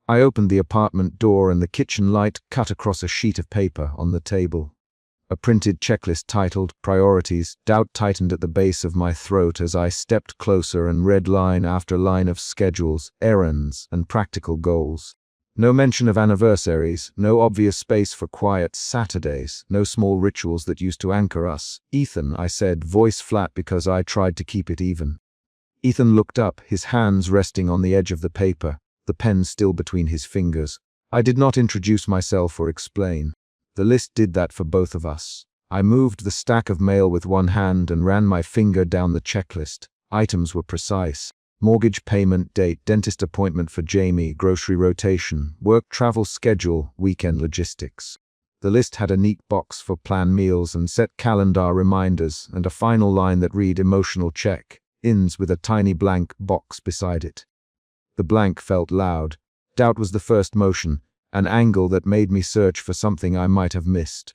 I opened the apartment door and the kitchen light cut across a sheet of paper on the table. A printed checklist titled Priorities. Doubt tightened at the base of my throat as I stepped closer and read line after line of schedules, errands, and practical goals. No mention of anniversaries, no obvious space for quiet Saturdays, no small rituals that used to anchor us. "Ethan," I said, voice flat because I tried to keep it even. Ethan looked up, his hands resting on the edge of the paper, the pen still between his fingers. I did not introduce myself or explain. The list did that for both of us. I moved the stack of mail with one hand and ran my finger down the checklist. Items were precise. Mortgage payment date, dentist appointment for Jamie, grocery rotation, work travel schedule, weekend logistics. The list had a neat box for planned meals and set calendar reminders, and a final line that read emotional check, ins with a tiny blank box beside it. The blank felt loud. Doubt was the first motion, an angle that made me search for something I might have missed.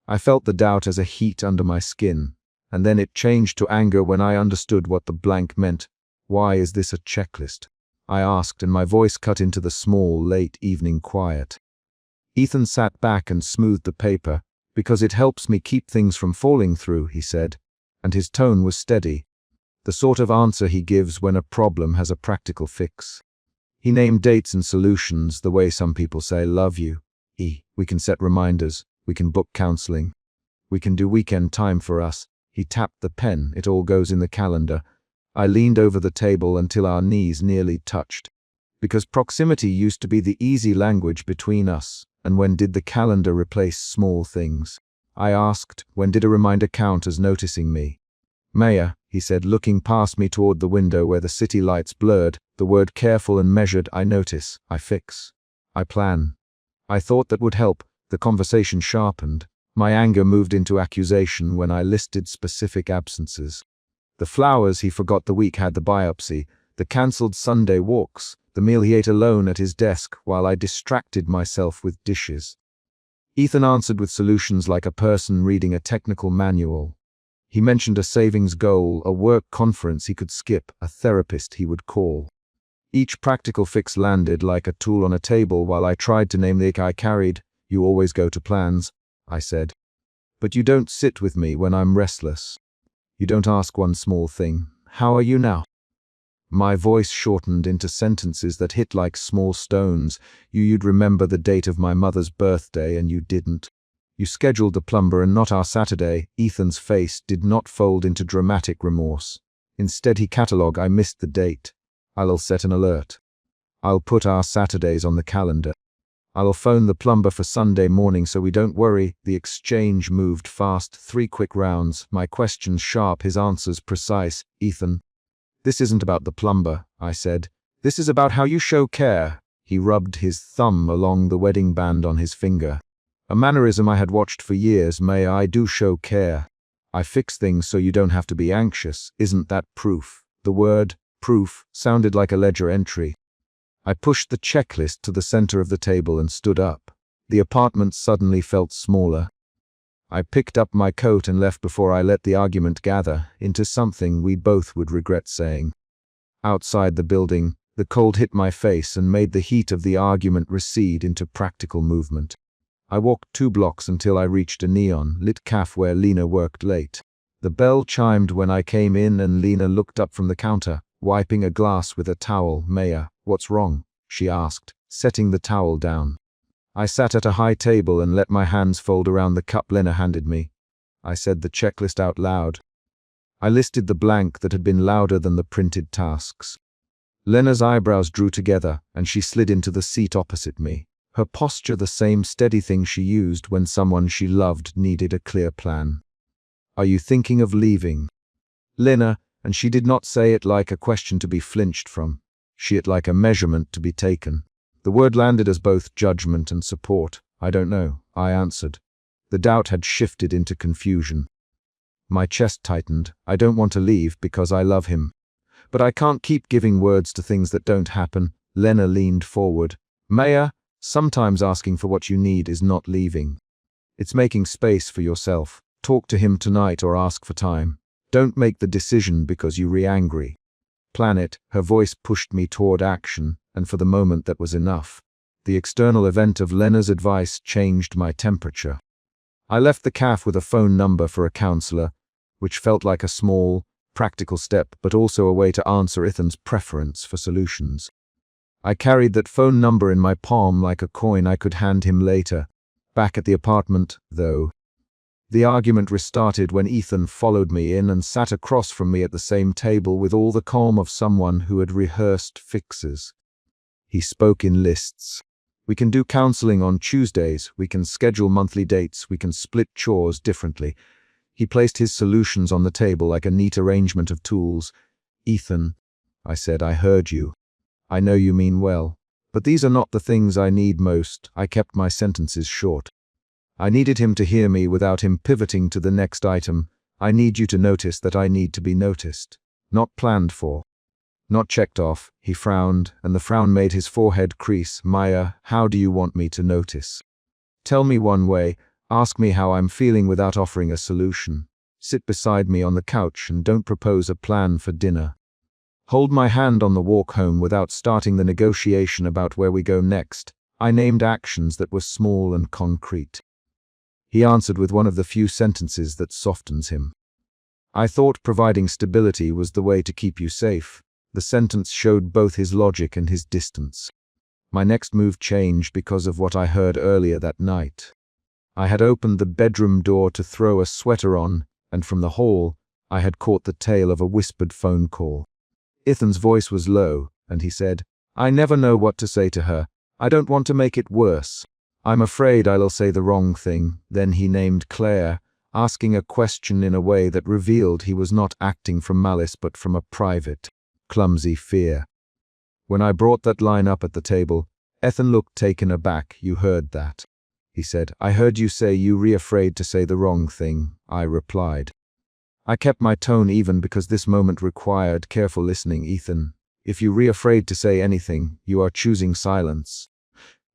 I felt the doubt as a heat under my skin, and then it changed to anger when I understood what the blank meant. "Why is this a checklist?" I asked, and my voice cut into the small, late evening quiet. Ethan sat back and smoothed the paper. "Because it helps me keep things from falling through," he said, and his tone was steady. The sort of answer he gives when a problem has a practical fix. He named dates and solutions the way some people say love you. We can set reminders, we can book counseling, we can do weekend time for us. He tapped the pen, it all goes in the calendar. I leaned over the table until our knees nearly touched. Because proximity used to be the easy language between us, and when did the calendar replace small things? I asked, when did a reminder count as noticing me? "Maya," he said, looking past me toward the window where the city lights blurred, the word careful and measured. "I notice, I fix, I plan." I thought that would help. The conversation sharpened. My anger moved into accusation when I listed specific absences. The flowers he forgot the week had the biopsy, the cancelled Sunday walks, the meal he ate alone at his desk while I distracted myself with dishes. Ethan answered with solutions like a person reading a technical manual. He mentioned a savings goal, a work conference he could skip, a therapist he would call. Each practical fix landed like a tool on a table while I tried to name the ache I carried. "You always go to plans," I said. "But you don't sit with me when I'm restless. You don't ask one small thing. How are you now?" My voice shortened into sentences that hit like small stones. You'd remember the date of my mother's birthday and you didn't. You scheduled the plumber and not our Saturday. Ethan's face did not fold into dramatic remorse. Instead he catalogued, "I missed the date. I'll set an alert. I'll put our Saturdays on the calendar. I'll phone the plumber for Sunday morning so we don't worry." The exchange moved fast, 3 quick rounds, my questions sharp, his answers precise. "Ethan, this isn't about the plumber," I said. "This is about how you show care." He rubbed his thumb along the wedding band on his finger. A mannerism I had watched for years. "May I do show care. I fix things so you don't have to be anxious. Isn't that proof?" The word proof sounded like a ledger entry. I pushed the checklist to the center of the table and stood up. The apartment suddenly felt smaller. I picked up my coat and left before I let the argument gather into something we both would regret saying. Outside the building, the cold hit my face and made the heat of the argument recede into practical movement. I walked 2 blocks until I reached a neon-lit cafe where Lena worked late. The bell chimed when I came in and Lena looked up from the counter, wiping a glass with a towel. "Maya, what's wrong?" she asked, setting the towel down. I sat at a high table and let my hands fold around the cup Lena handed me. I said the checklist out loud. I listed the blank that had been louder than the printed tasks. Lena's eyebrows drew together and she slid into the seat opposite me. Her posture the same steady thing she used when someone she loved needed a clear plan. "Are you thinking of leaving?" Lena, and she did not say it like a question to be flinched from. She it like a measurement to be taken. The word landed as both judgment and support. "I don't know," I answered. The doubt had shifted into confusion. My chest tightened. "I don't want to leave because I love him. But I can't keep giving words to things that don't happen." Lena leaned forward. "Maya, sometimes asking for what you need is not leaving. It's making space for yourself. Talk to him tonight or ask for time. Don't make the decision because you re-angry. Plan it." Her voice pushed me toward action, and for the moment that was enough. The external event of Lena's advice changed my temperature. I left the cafe with a phone number for a counselor, which felt like a small, practical step, but also a way to answer Ethan's preference for solutions. I carried that phone number in my palm like a coin I could hand him later. Back at the apartment, though, the argument restarted when Ethan followed me in and sat across from me at the same table with all the calm of someone who had rehearsed fixes. He spoke in lists. We can do counseling on Tuesdays, we can schedule monthly dates, we can split chores differently. He placed his solutions on the table like a neat arrangement of tools. Ethan, I said, I heard you. I know you mean well. But these are not the things I need most. I kept my sentences short. I needed him to hear me without him pivoting to the next item. I need you to notice that I need to be noticed. Not planned for. Not checked off. He frowned, and the frown made his forehead crease. Maya, how do you want me to notice? Tell me one way. Ask me how I'm feeling without offering a solution. Sit beside me on the couch and don't propose a plan for dinner. Hold my hand on the walk home without starting the negotiation about where we go next. I named actions that were small and concrete. He answered with one of the few sentences that softens him. I thought providing stability was the way to keep you safe. The sentence showed both his logic and his distance. My next move changed because of what I heard earlier that night. I had opened the bedroom door to throw a sweater on, and from the hall, I had caught the tail of a whispered phone call. Ethan's voice was low, and he said, I never know what to say to her. I don't want to make it worse. I'm afraid I'll say the wrong thing. Then he named Claire, asking a question in a way that revealed he was not acting from malice but from a private, clumsy fear. When I brought that line up at the table, Ethan looked taken aback. You heard that? He said. I heard you say you were afraid to say the wrong thing, I replied. I kept my tone even because this moment required careful listening. Ethan, if you were afraid to say anything, you are choosing silence.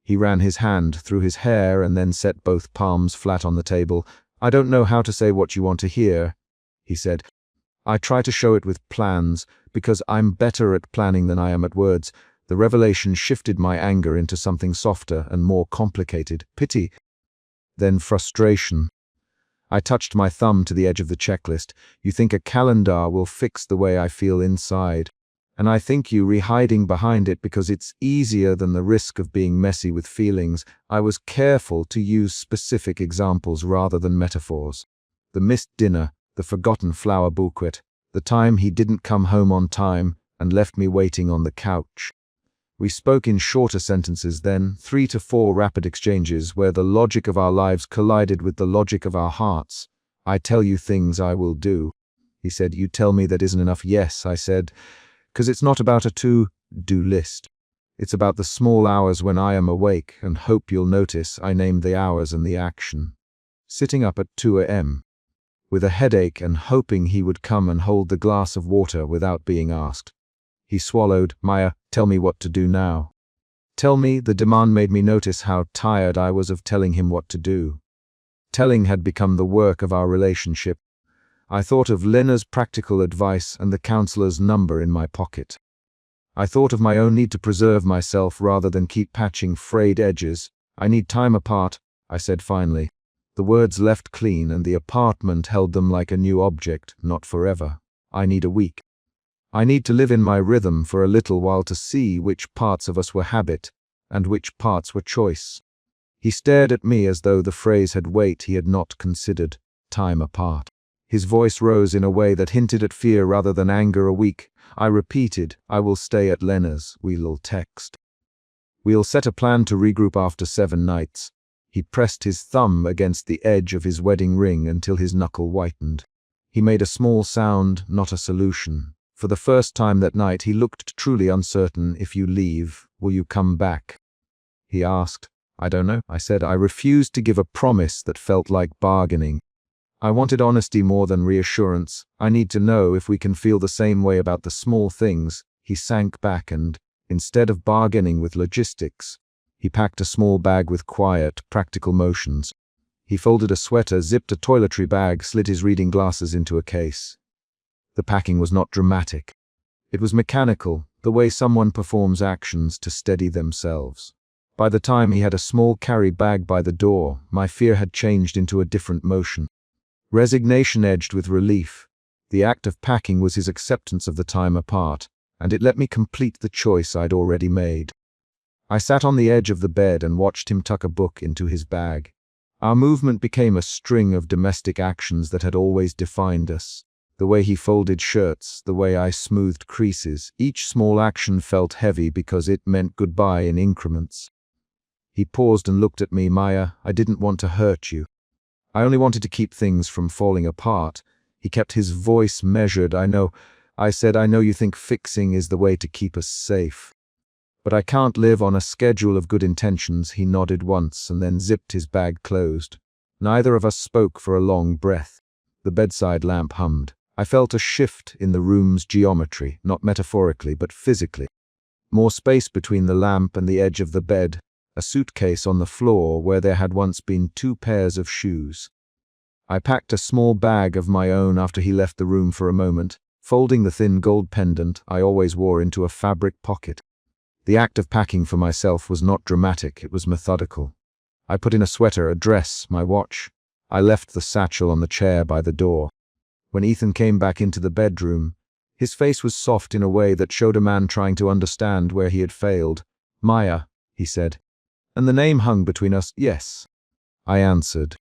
He ran his hand through his hair and then set both palms flat on the table. I don't know how to say what you want to hear, he said. I try to show it with plans, because I'm better at planning than I am at words. The revelation shifted my anger into something softer and more complicated. Pity. Then frustration. I touched my thumb to the edge of the checklist. You think a calendar will fix the way I feel inside. And I think you hiding behind it because it's easier than the risk of being messy with feelings. I was careful to use specific examples rather than metaphors. The missed dinner, the forgotten flower bouquet, the time he didn't come home on time and left me waiting on the couch. We spoke in shorter sentences then, 3 to 4 rapid exchanges where the logic of our lives collided with the logic of our hearts. I tell you things I will do. He said, you tell me that isn't enough. Yes, I said, because it's not about a to-do list. It's about the small hours when I am awake and hope you'll notice I named the hours and the action. Sitting up at 2 a.m. with a headache and hoping he would come and hold the glass of water without being asked. He swallowed. Maya, tell me what to do now. Tell me. The demand made me notice how tired I was of telling him what to do. Telling had become the work of our relationship. I thought of Lena's practical advice and the counselor's number in my pocket. I thought of my own need to preserve myself rather than keep patching frayed edges. I need time apart, I said finally. The words left clean and the apartment held them like a new object, not forever. I need a week. I need to live in my rhythm for a little while to see which parts of us were habit and which parts were choice. He stared at me as though the phrase had weight he had not considered. Time apart. His voice rose in a way that hinted at fear rather than anger. A week. I repeated, I will stay at Lena's. We'll text. We'll set a plan to regroup after 7 nights. He pressed his thumb against the edge of his wedding ring until his knuckle whitened. He made a small sound, not a solution. For the first time that night, he looked truly uncertain. If you leave, will you come back? He asked. I don't know, I said. I refused to give a promise that felt like bargaining. I wanted honesty more than reassurance. I need to know if we can feel the same way about the small things. He sank back and, instead of bargaining with logistics, he packed a small bag with quiet, practical motions. He folded a sweater, zipped a toiletry bag, slid his reading glasses into a case. The packing was not dramatic. It was mechanical, the way someone performs actions to steady themselves. By the time he had a small carry bag by the door, my fear had changed into a different motion. Resignation edged with relief. The act of packing was his acceptance of the time apart, and it let me complete the choice I'd already made. I sat on the edge of the bed and watched him tuck a book into his bag. Our movement became a string of domestic actions that had always defined us. The way he folded shirts, the way I smoothed creases, each small action felt heavy because it meant goodbye in increments. He paused and looked at me. "Maya, I didn't want to hurt you. I only wanted to keep things from falling apart." He kept his voice measured. I said, "I know you think fixing is the way to keep us safe. But I can't live on a schedule of good intentions." He nodded once and then zipped his bag closed. Neither of us spoke for a long breath. The bedside lamp hummed. I felt a shift in the room's geometry, not metaphorically, but physically. More space between the lamp and the edge of the bed, a suitcase on the floor where there had once been 2 pairs of shoes. I packed a small bag of my own after he left the room for a moment, folding the thin gold pendant I always wore into a fabric pocket. The act of packing for myself was not dramatic, it was methodical. I put in a sweater, a dress, my watch. I left the satchel on the chair by the door. When Ethan came back into the bedroom, his face was soft in a way that showed a man trying to understand where he had failed. "Maya," he said. "And the name hung between us?" "Yes," I answered.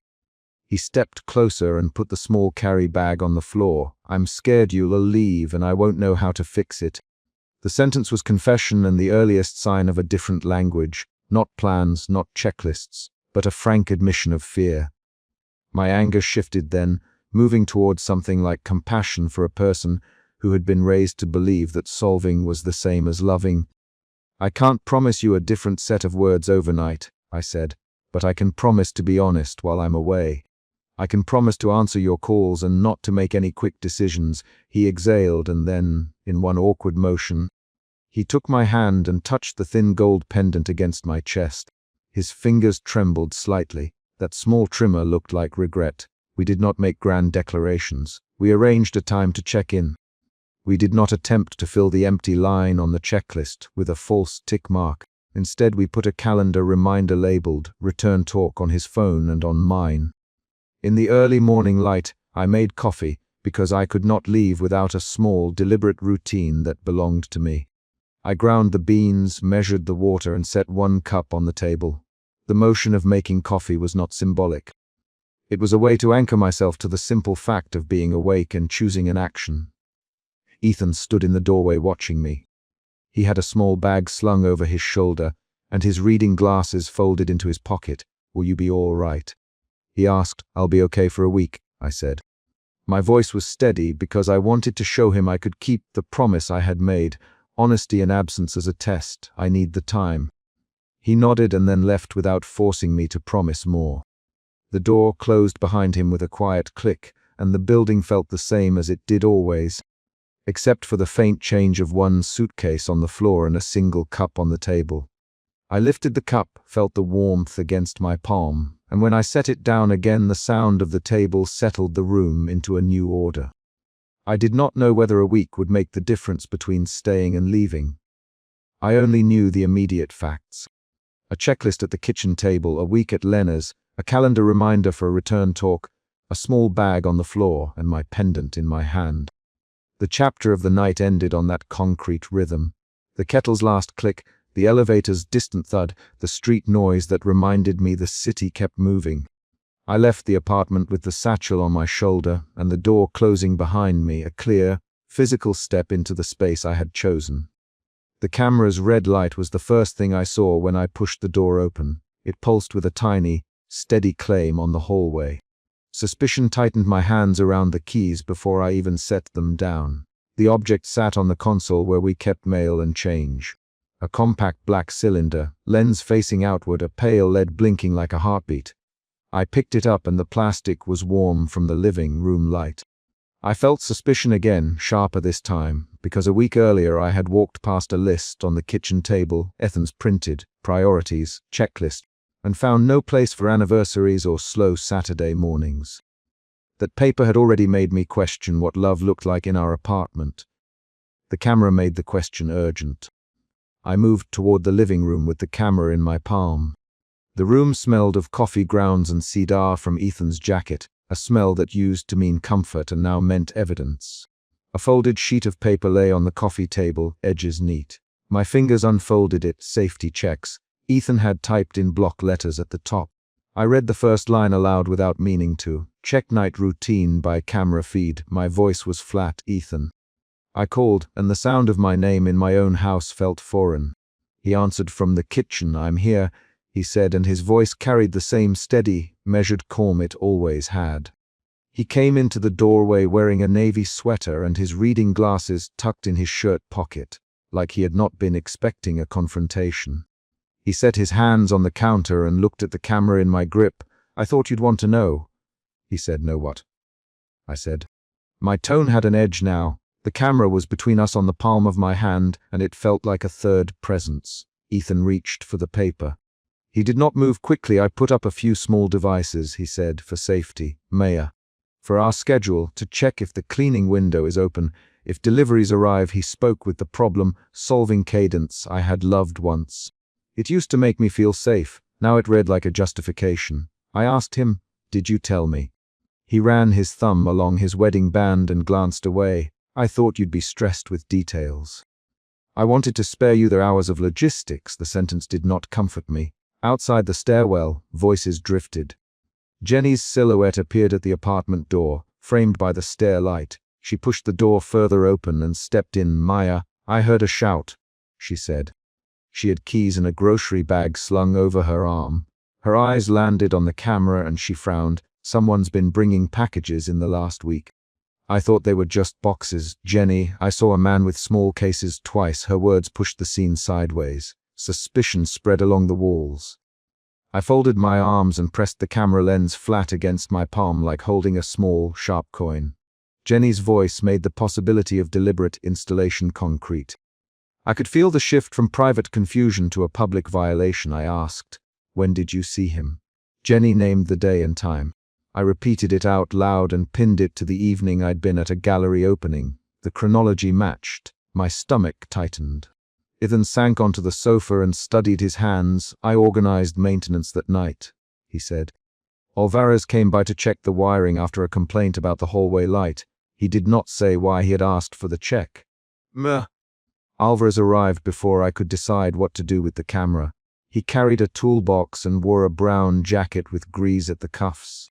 He stepped closer and put the small carry bag on the floor. "I'm scared you'll leave and I won't know how to fix it." The sentence was confession and the earliest sign of a different language, not plans, not checklists, but a frank admission of fear. My anger shifted then, moving towards something like compassion for a person who had been raised to believe that solving was the same as loving. "I can't promise you a different set of words overnight," I said, "but I can promise to be honest while I'm away. I can promise to answer your calls and not to make any quick decisions." He exhaled and then, in one awkward motion, he took my hand and touched the thin gold pendant against my chest. His fingers trembled slightly. That small tremor looked like regret. We did not make grand declarations. We arranged a time to check in. We did not attempt to fill the empty line on the checklist with a false tick mark. Instead, we put a calendar reminder labeled "Return Talk" on his phone and on mine. In the early morning light, I made coffee because I could not leave without a small, deliberate routine that belonged to me. I ground the beans, measured the water, and set 1 cup on the table. The motion of making coffee was not symbolic. It was a way to anchor myself to the simple fact of being awake and choosing an action. Ethan stood in the doorway watching me. He had a small bag slung over his shoulder and his reading glasses folded into his pocket. "Will you be all right?" he asked. "I'll be okay for a week," I said. My voice was steady because I wanted to show him I could keep the promise I had made. Honesty in absence as a test. I need the time. He nodded and then left without forcing me to promise more. The door closed behind him with a quiet click, and the building felt the same as it did always, except for the faint change of 1 suitcase on the floor and a single cup on the table. I lifted the cup, felt the warmth against my palm, and when I set it down again, the sound of the table settled the room into a new order. I did not know whether a week would make the difference between staying and leaving. I only knew the immediate facts. A checklist at the kitchen table, a week at Lena's, a calendar reminder for a return talk, a small bag on the floor, and my pendant in my hand. The chapter of the night ended on that concrete rhythm. The kettle's last click, the elevator's distant thud, the street noise that reminded me the city kept moving. I left the apartment with the satchel on my shoulder and the door closing behind me, a clear, physical step into the space I had chosen. The camera's red light was the first thing I saw when I pushed the door open. It pulsed with a tiny, steady claim on the hallway. Suspicion tightened my hands around the keys before I even set them down. The object sat on the console where we kept mail and change. A compact black cylinder, lens facing outward, a pale LED blinking like a heartbeat. I picked it up and the plastic was warm from the living room light. I felt suspicion again, sharper this time, because a week earlier I had walked past a list on the kitchen table, Ethan's printed, priorities, checklist, and found no place for anniversaries or slow Saturday mornings. That paper had already made me question what love looked like in our apartment. The camera made the question urgent. I moved toward the living room with the camera in my palm. The room smelled of coffee grounds and cedar from Ethan's jacket, a smell that used to mean comfort and now meant evidence. A folded sheet of paper lay on the coffee table, edges neat. My fingers unfolded it, safety checks. Ethan had typed in block letters at the top. I read the first line aloud without meaning to. Check night routine by camera feed. My voice was flat. Ethan. I called, and the sound of my name in my own house felt foreign. He answered from the kitchen. I'm here, he said, and his voice carried the same steady, measured calm it always had. He came into the doorway wearing a navy sweater and his reading glasses tucked in his shirt pocket, like he had not been expecting a confrontation. He set his hands on the counter and looked at the camera in my grip. I thought you'd want to know. He said, know what? I said. My tone had an edge now. The camera was between us on the palm of my hand, and it felt like a third presence. Ethan reached for the paper. He did not move quickly. I put up a few small devices, he said, for safety. Maya. For our schedule, to check if the cleaning window is open. If deliveries arrive, he spoke with the problem-solving cadence I had loved once. It used to make me feel safe. Now it read like a justification. I asked him, did you tell me? He ran his thumb along his wedding band and glanced away. I thought you'd be stressed with details. I wanted to spare you the hours of logistics. The sentence did not comfort me. Outside the stairwell, voices drifted. Jenny's silhouette appeared at the apartment door, framed by the stair light. She pushed the door further open and stepped in. Maya, I heard a shout, she said. She had keys in a grocery bag slung over her arm. Her eyes landed on the camera and she frowned. Someone's been bringing packages in the last week. I thought they were just boxes. Jenny, I saw a man with small cases twice. Her words pushed the scene sideways. Suspicion spread along the walls. I folded my arms and pressed the camera lens flat against my palm like holding a small, sharp coin. Jenny's voice made the possibility of deliberate installation concrete. I could feel the shift from private confusion to a public violation. I asked, when did you see him? Jenny named the day and time. I repeated it out loud and pinned it to the evening I'd been at a gallery opening. The chronology matched. My stomach tightened. Ethan sank onto the sofa and studied his hands. I organized maintenance that night, he said. Alvarez came by to check the wiring after a complaint about the hallway light. He did not say why he had asked for the check. Meh. Alvarez arrived before I could decide what to do with the camera. He carried a toolbox and wore a brown jacket with grease at the cuffs.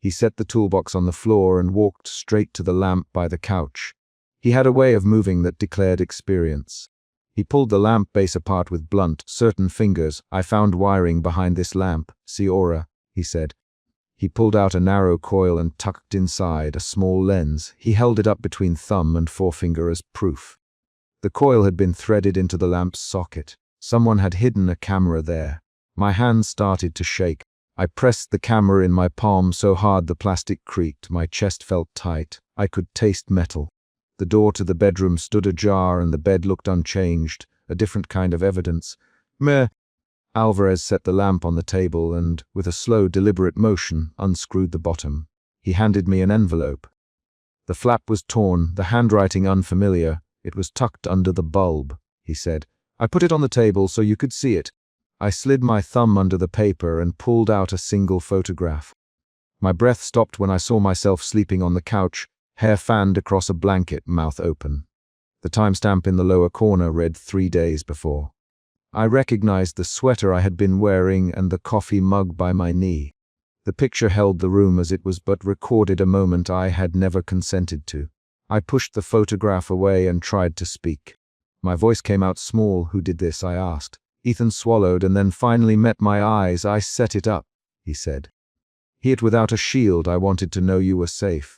He set the toolbox on the floor and walked straight to the lamp by the couch. He had a way of moving that declared experience. He pulled the lamp base apart with blunt, certain fingers. I found wiring behind this lamp. See aura, he said. He pulled out a narrow coil and tucked inside a small lens. He held it up between thumb and forefinger as proof. The coil had been threaded into the lamp's socket. Someone had hidden a camera there. My hands started to shake. I pressed the camera in my palm so hard the plastic creaked. My chest felt tight. I could taste metal. The door to the bedroom stood ajar and the bed looked unchanged, a different kind of evidence. Meh. Alvarez set the lamp on the table and, with a slow, deliberate motion, unscrewed the bottom. He handed me an envelope. The flap was torn, the handwriting unfamiliar. It was tucked under the bulb, he said. I put it on the table so you could see it. I slid my thumb under the paper and pulled out a single photograph. My breath stopped when I saw myself sleeping on the couch, hair fanned across a blanket, mouth open. The timestamp in the lower corner read 3 days before. I recognized the sweater I had been wearing and the coffee mug by my knee. The picture held the room as it was but recorded a moment I had never consented to. I pushed the photograph away and tried to speak. My voice came out small. Who did this? I asked. Ethan swallowed and then finally met my eyes. I set it up, he said. Hit without a shield. I wanted to know you were safe.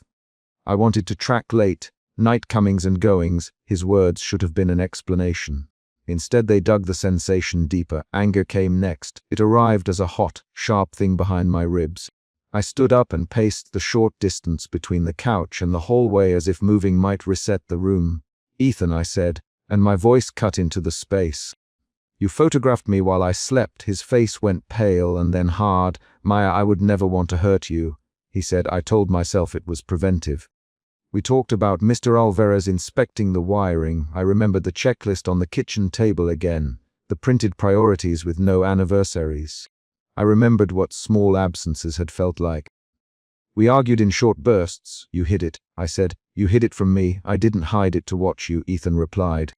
I wanted to track late, night comings and goings. His words should have been an explanation. Instead they dug the sensation deeper. Anger came next. It arrived as a hot, sharp thing behind my ribs. I stood up and paced the short distance between the couch and the hallway as if moving might reset the room. Ethan, I said, and my voice cut into the space. You photographed me while I slept. His face went pale and then hard. Maya, I would never want to hurt you, he said. I told myself it was preventive. We talked about Mr. Alvarez inspecting the wiring. I remembered the checklist on the kitchen table again, the printed priorities with no anniversaries. I remembered what small absences had felt like. We argued in short bursts. You hid it, I said. You hid it from me. I didn't hide it to watch you, Ethan replied.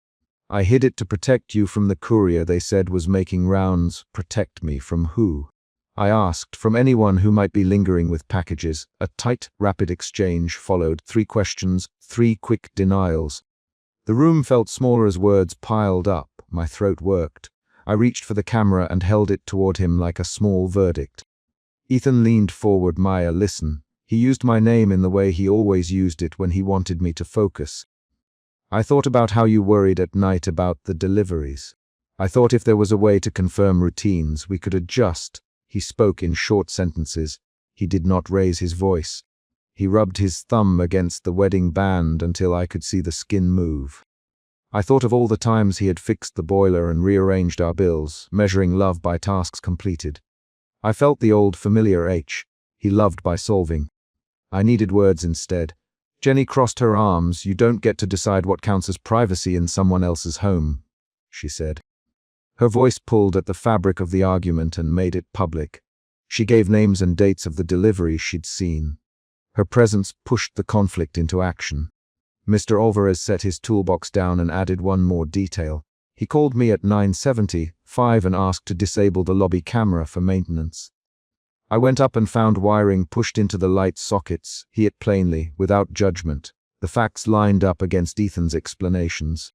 I hid it to protect you from the courier they said was making rounds. Protect me from who? I asked. From anyone who might be lingering with packages. A tight, rapid exchange followed. 3 questions, 3 quick denials. The room felt smaller as words piled up. My throat worked. I reached for the camera and held it toward him like a small verdict. Ethan leaned forward. Maya, listen. He used my name in the way he always used it when he wanted me to focus. I thought about how you worried at night about the deliveries. I thought if there was a way to confirm routines, we could adjust. He spoke in short sentences. He did not raise his voice. He rubbed his thumb against the wedding band until I could see the skin move. I thought of all the times he had fixed the boiler and rearranged our bills, measuring love by tasks completed. I felt the old familiar H. He loved by solving. I needed words instead. Jenny crossed her arms. You don't get to decide what counts as privacy in someone else's home, she said. Her voice pulled at the fabric of the argument and made it public. She gave names and dates of the deliveries she'd seen. Her presence pushed the conflict into action. Mr. Alvarez set his toolbox down and added one more detail. He called me at 9:75 and asked to disable the lobby camera for maintenance. I went up and found wiring pushed into the light sockets. He it plainly, without judgment. The facts lined up against Ethan's explanations.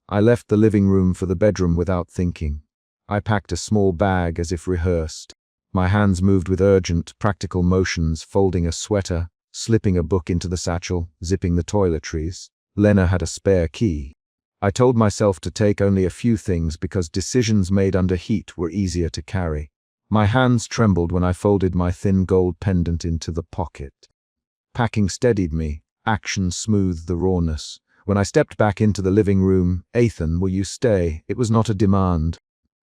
I left the living room for the bedroom without thinking. I packed a small bag as if rehearsed. My hands moved with urgent, practical motions, folding a sweater, slipping a book into the satchel, zipping the toiletries. Lena had a spare key. I told myself to take only a few things because decisions made under heat were easier to carry. My hands trembled when I folded my thin gold pendant into the pocket. Packing steadied me. Action smoothed the rawness. When I stepped back into the living room, Ethan, will you stay? It was not a demand.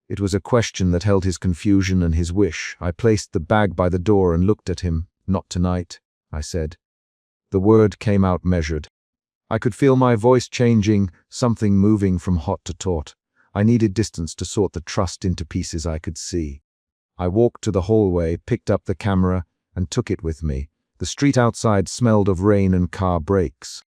It was a question that held his confusion and his wish. I placed the bag by the door and looked at him. Not tonight, I said. The word came out measured. I could feel my voice changing, something moving from hot to taut. I needed distance to sort the trust into pieces I could see. I walked to the hallway, picked up the camera, and took it with me. The street outside smelled of rain and car brakes.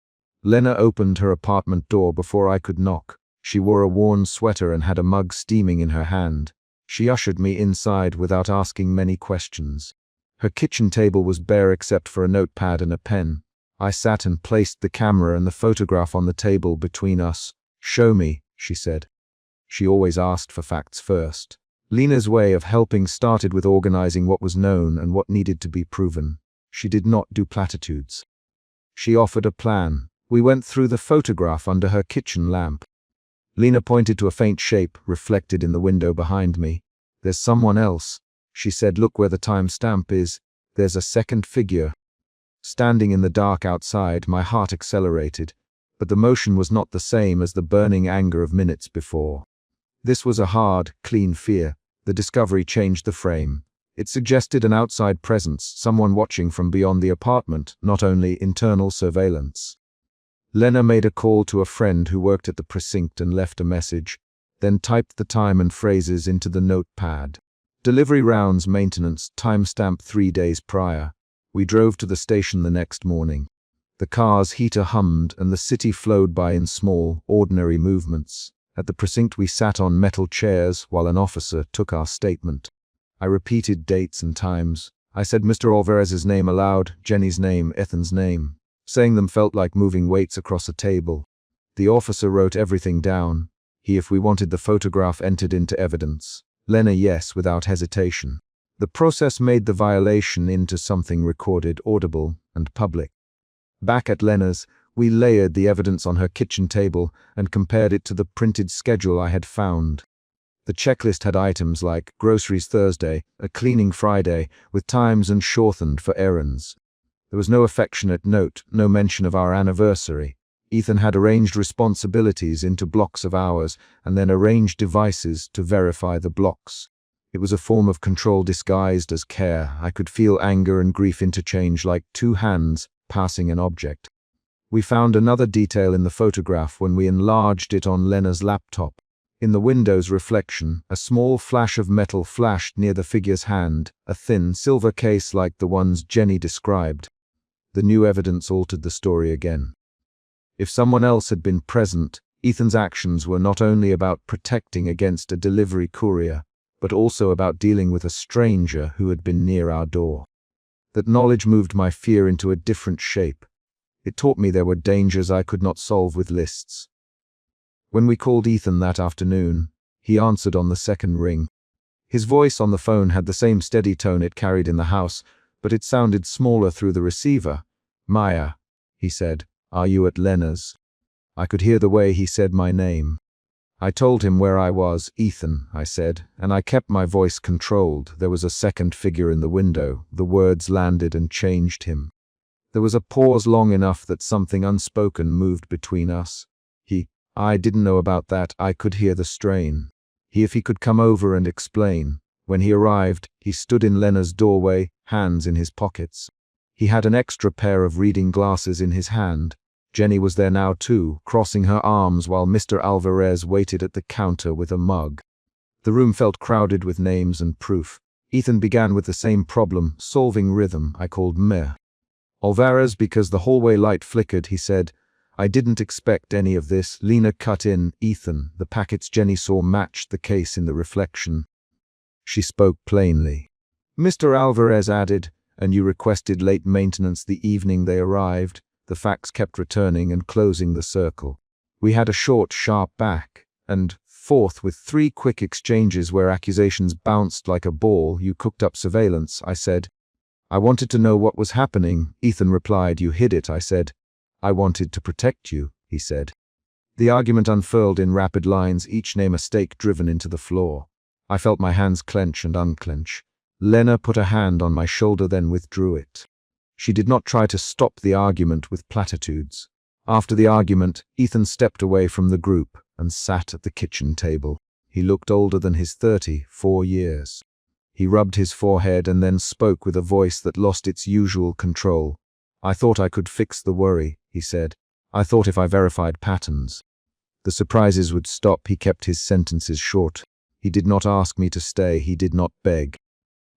Lena opened her apartment door before I could knock. She wore a worn sweater and had a mug steaming in her hand. She ushered me inside without asking many questions. Her kitchen table was bare except for a notepad and a pen. I sat and placed the camera and the photograph on the table between us. Show me, she said. She always asked for facts first. Lena's way of helping started with organizing what was known and what needed to be proven. She did not do platitudes. She offered a plan. We went through the photograph under her kitchen lamp. Lena pointed to a faint shape reflected in the window behind me. There's someone else, she said. Look where the time stamp is. There's a second figure. Standing in the dark outside, my heart accelerated, but the motion was not the same as the burning anger of minutes before. This was a hard, clean fear. The discovery changed the frame. It suggested an outside presence, someone watching from beyond the apartment, not only internal surveillance. Lena made a call to a friend who worked at the precinct and left a message, then typed the time and phrases into the notepad. Delivery rounds, maintenance, timestamp 3 days prior. We drove to the station the next morning. The car's heater hummed and the city flowed by in small, ordinary movements. At the precinct we sat on metal chairs while an officer took our statement. I repeated dates and times. I said Mr. Alvarez's name aloud, Jenny's name, Ethan's name. Saying them felt like moving weights across a table. The officer wrote everything down. He, if we wanted the photograph, entered into evidence. Lena, yes, without hesitation. The process made the violation into something recorded, audible, and public. Back at Lena's, we layered the evidence on her kitchen table and compared it to the printed schedule I had found. The checklist had items like groceries Thursday, a cleaning Friday, with times and shortened for errands. There was no affectionate note, no mention of our anniversary. Ethan had arranged responsibilities into blocks of hours and then arranged devices to verify the blocks. It was a form of control disguised as care. I could feel anger and grief interchange like two hands passing an object. We found another detail in the photograph when we enlarged it on Lena's laptop. In the window's reflection, a small flash of metal flashed near the figure's hand, a thin, silver case like the ones Jenny described. The new evidence altered the story again. If someone else had been present, Ethan's actions were not only about protecting against a delivery courier, but also about dealing with a stranger who had been near our door. That knowledge moved my fear into a different shape. It taught me there were dangers I could not solve with lists. When we called Ethan that afternoon, he answered on the second ring. His voice on the phone had the same steady tone it carried in the house, but it sounded smaller through the receiver. "Maya," he said, "are you at Lena's?" I could hear the way he said my name. I told him where I was. "Ethan," I said, and I kept my voice controlled. There was a second figure in the window. The words landed and changed him. There was a pause long enough that something unspoken moved between us. I didn't know about that. I could hear the strain. If he could come over and explain. When he arrived, he stood in Lena's doorway, hands in his pockets. He had an extra pair of reading glasses in his hand. Jenny was there now too, crossing her arms while Mr. Alvarez waited at the counter with a mug. The room felt crowded with names and proof. Ethan began with the same problem, solving rhythm. I called Meh. "Alvarez," because the hallway light flickered, he said, "I didn't expect any of this." Lena cut in. "Ethan, the packets Jenny saw matched the case in the reflection." She spoke plainly. Mr. Alvarez added, "And you requested late maintenance the evening they arrived." The facts kept returning and closing the circle. We had a short, sharp back and forth with 3 quick exchanges where accusations bounced like a ball. "You cooked up surveillance," I said. "I wanted to know what was happening." Ethan replied, "You hid it." I said, "I wanted to protect you," he said. The argument unfurled in rapid lines, each name a stake driven into the floor. I felt my hands clench and unclench. Lena put a hand on my shoulder, then withdrew it. She did not try to stop the argument with platitudes. After the argument, Ethan stepped away from the group and sat at the kitchen table. He looked older than his 34 years. He rubbed his forehead and then spoke with a voice that lost its usual control. "I thought I could fix the worry," he said. "I thought if I verified patterns, the surprises would stop." He kept his sentences short. He did not ask me to stay. He did not beg.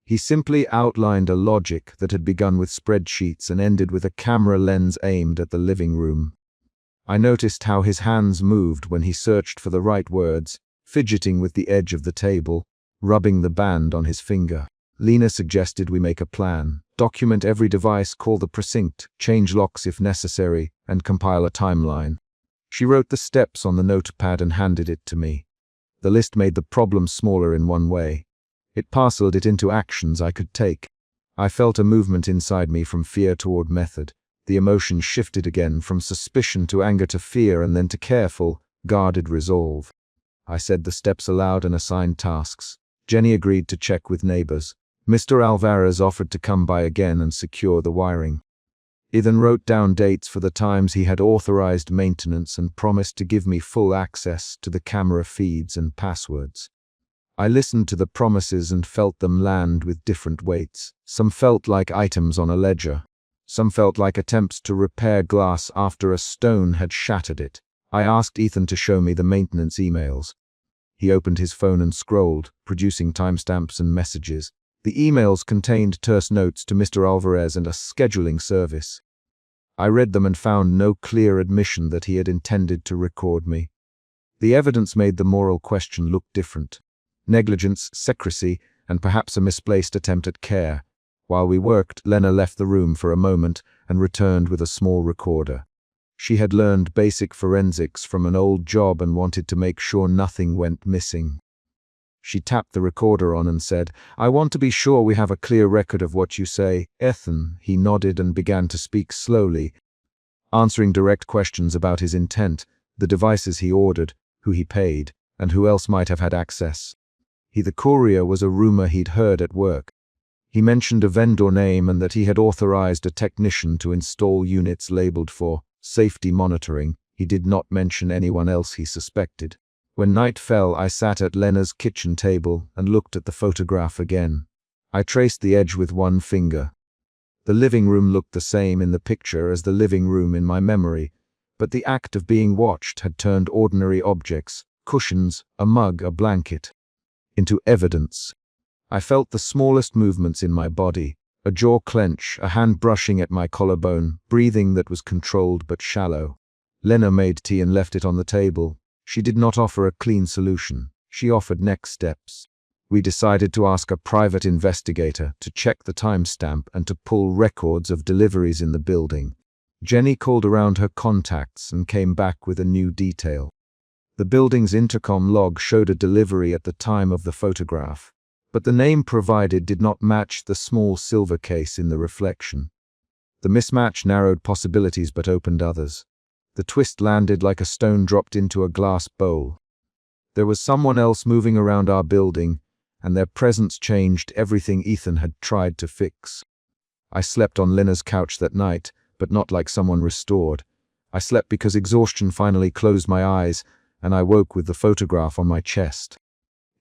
He simply outlined a logic that had begun with spreadsheets and ended with a camera lens aimed at the living room. I noticed how his hands moved when he searched for the right words, fidgeting with the edge of the table, rubbing the band on his finger. Lena suggested we make a plan, document every device, call the precinct, change locks if necessary, and compile a timeline. She wrote the steps on the notepad and handed it to me. The list made the problem smaller in one way. It parceled it into actions I could take. I felt a movement inside me from fear toward method. The emotion shifted again from suspicion to anger to fear and then to careful, guarded resolve. I said the steps aloud and assigned tasks. Jenny agreed to check with neighbors. Mr. Alvarez offered to come by again and secure the wiring. Ethan wrote down dates for the times he had authorized maintenance and promised to give me full access to the camera feeds and passwords. I listened to the promises and felt them land with different weights. Some felt like items on a ledger. Some felt like attempts to repair glass after a stone had shattered it. I asked Ethan to show me the maintenance emails. He opened his phone and scrolled, producing timestamps and messages. The emails contained terse notes to Mr. Alvarez and a scheduling service. I read them and found no clear admission that he had intended to record me. The evidence made the moral question look different. Negligence, secrecy, and perhaps a misplaced attempt at care. While we worked, Lena left the room for a moment and returned with a small recorder. She had learned basic forensics from an old job and wanted to make sure nothing went missing. She tapped the recorder on and said, "I want to be sure we have a clear record of what you say." "Ethan," he nodded and began to speak slowly, answering direct questions about his intent, the devices he ordered, who he paid, and who else might have had access. The courier was a rumor he'd heard at work. He mentioned a vendor name and that he had authorized a technician to install units labeled for safety monitoring. He did not mention anyone else he suspected. When night fell, I sat at Lena's kitchen table and looked at the photograph again. I traced the edge with one finger. The living room looked the same in the picture as the living room in my memory, but the act of being watched had turned ordinary objects, cushions, a mug, a blanket, into evidence. I felt the smallest movements in my body, a jaw clench, a hand brushing at my collarbone, breathing that was controlled but shallow. Lena made tea and left it on the table. She did not offer a clean solution. She offered next steps. We decided to ask a private investigator to check the timestamp and to pull records of deliveries in the building. Jenny called around her contacts and came back with a new detail. The building's intercom log showed a delivery at the time of the photograph, but the name provided did not match the small silver case in the reflection. The mismatch narrowed possibilities but opened others. The twist landed like a stone dropped into a glass bowl. There was someone else moving around our building, and their presence changed everything Ethan had tried to fix. I slept on Lena's couch that night, but not like someone restored. I slept because exhaustion finally closed my eyes, and I woke with the photograph on my chest.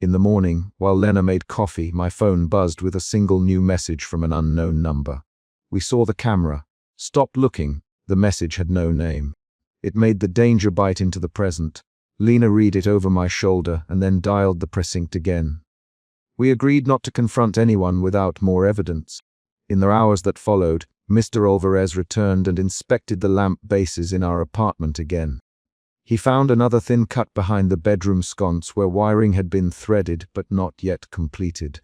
In the morning, while Lena made coffee, my phone buzzed with a single new message from an unknown number. We saw the camera. Stop looking. The message had no name. It made the danger bite into the present. Lena read it over my shoulder and then dialed the precinct again. We agreed not to confront anyone without more evidence. In the hours that followed, Mr. Alvarez returned and inspected the lamp bases in our apartment again. He found another thin cut behind the bedroom sconce where wiring had been threaded but not yet completed.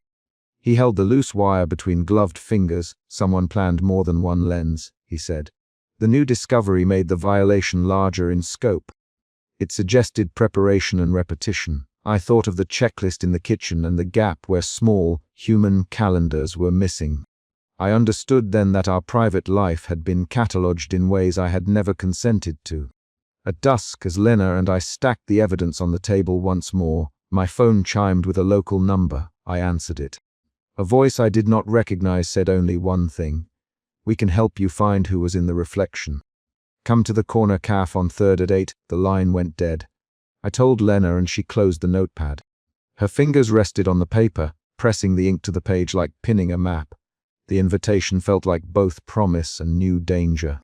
He held the loose wire between gloved fingers. Someone planned more than one lens, he said. The new discovery made the violation larger in scope. It suggested preparation and repetition. I thought of the checklist in the kitchen and the gap where small, human calendars were missing. I understood then that our private life had been catalogued in ways I had never consented to. At dusk, as Lena and I stacked the evidence on the table once more, my phone chimed with a local number. I answered it. A voice I did not recognize said only one thing. We can help you find who was in the reflection. Come to the corner cafe on 3rd at 8. The line went dead. I told Lena and she closed the notepad. Her fingers rested on the paper, pressing the ink to the page like pinning a map. The invitation felt like both promise and new danger.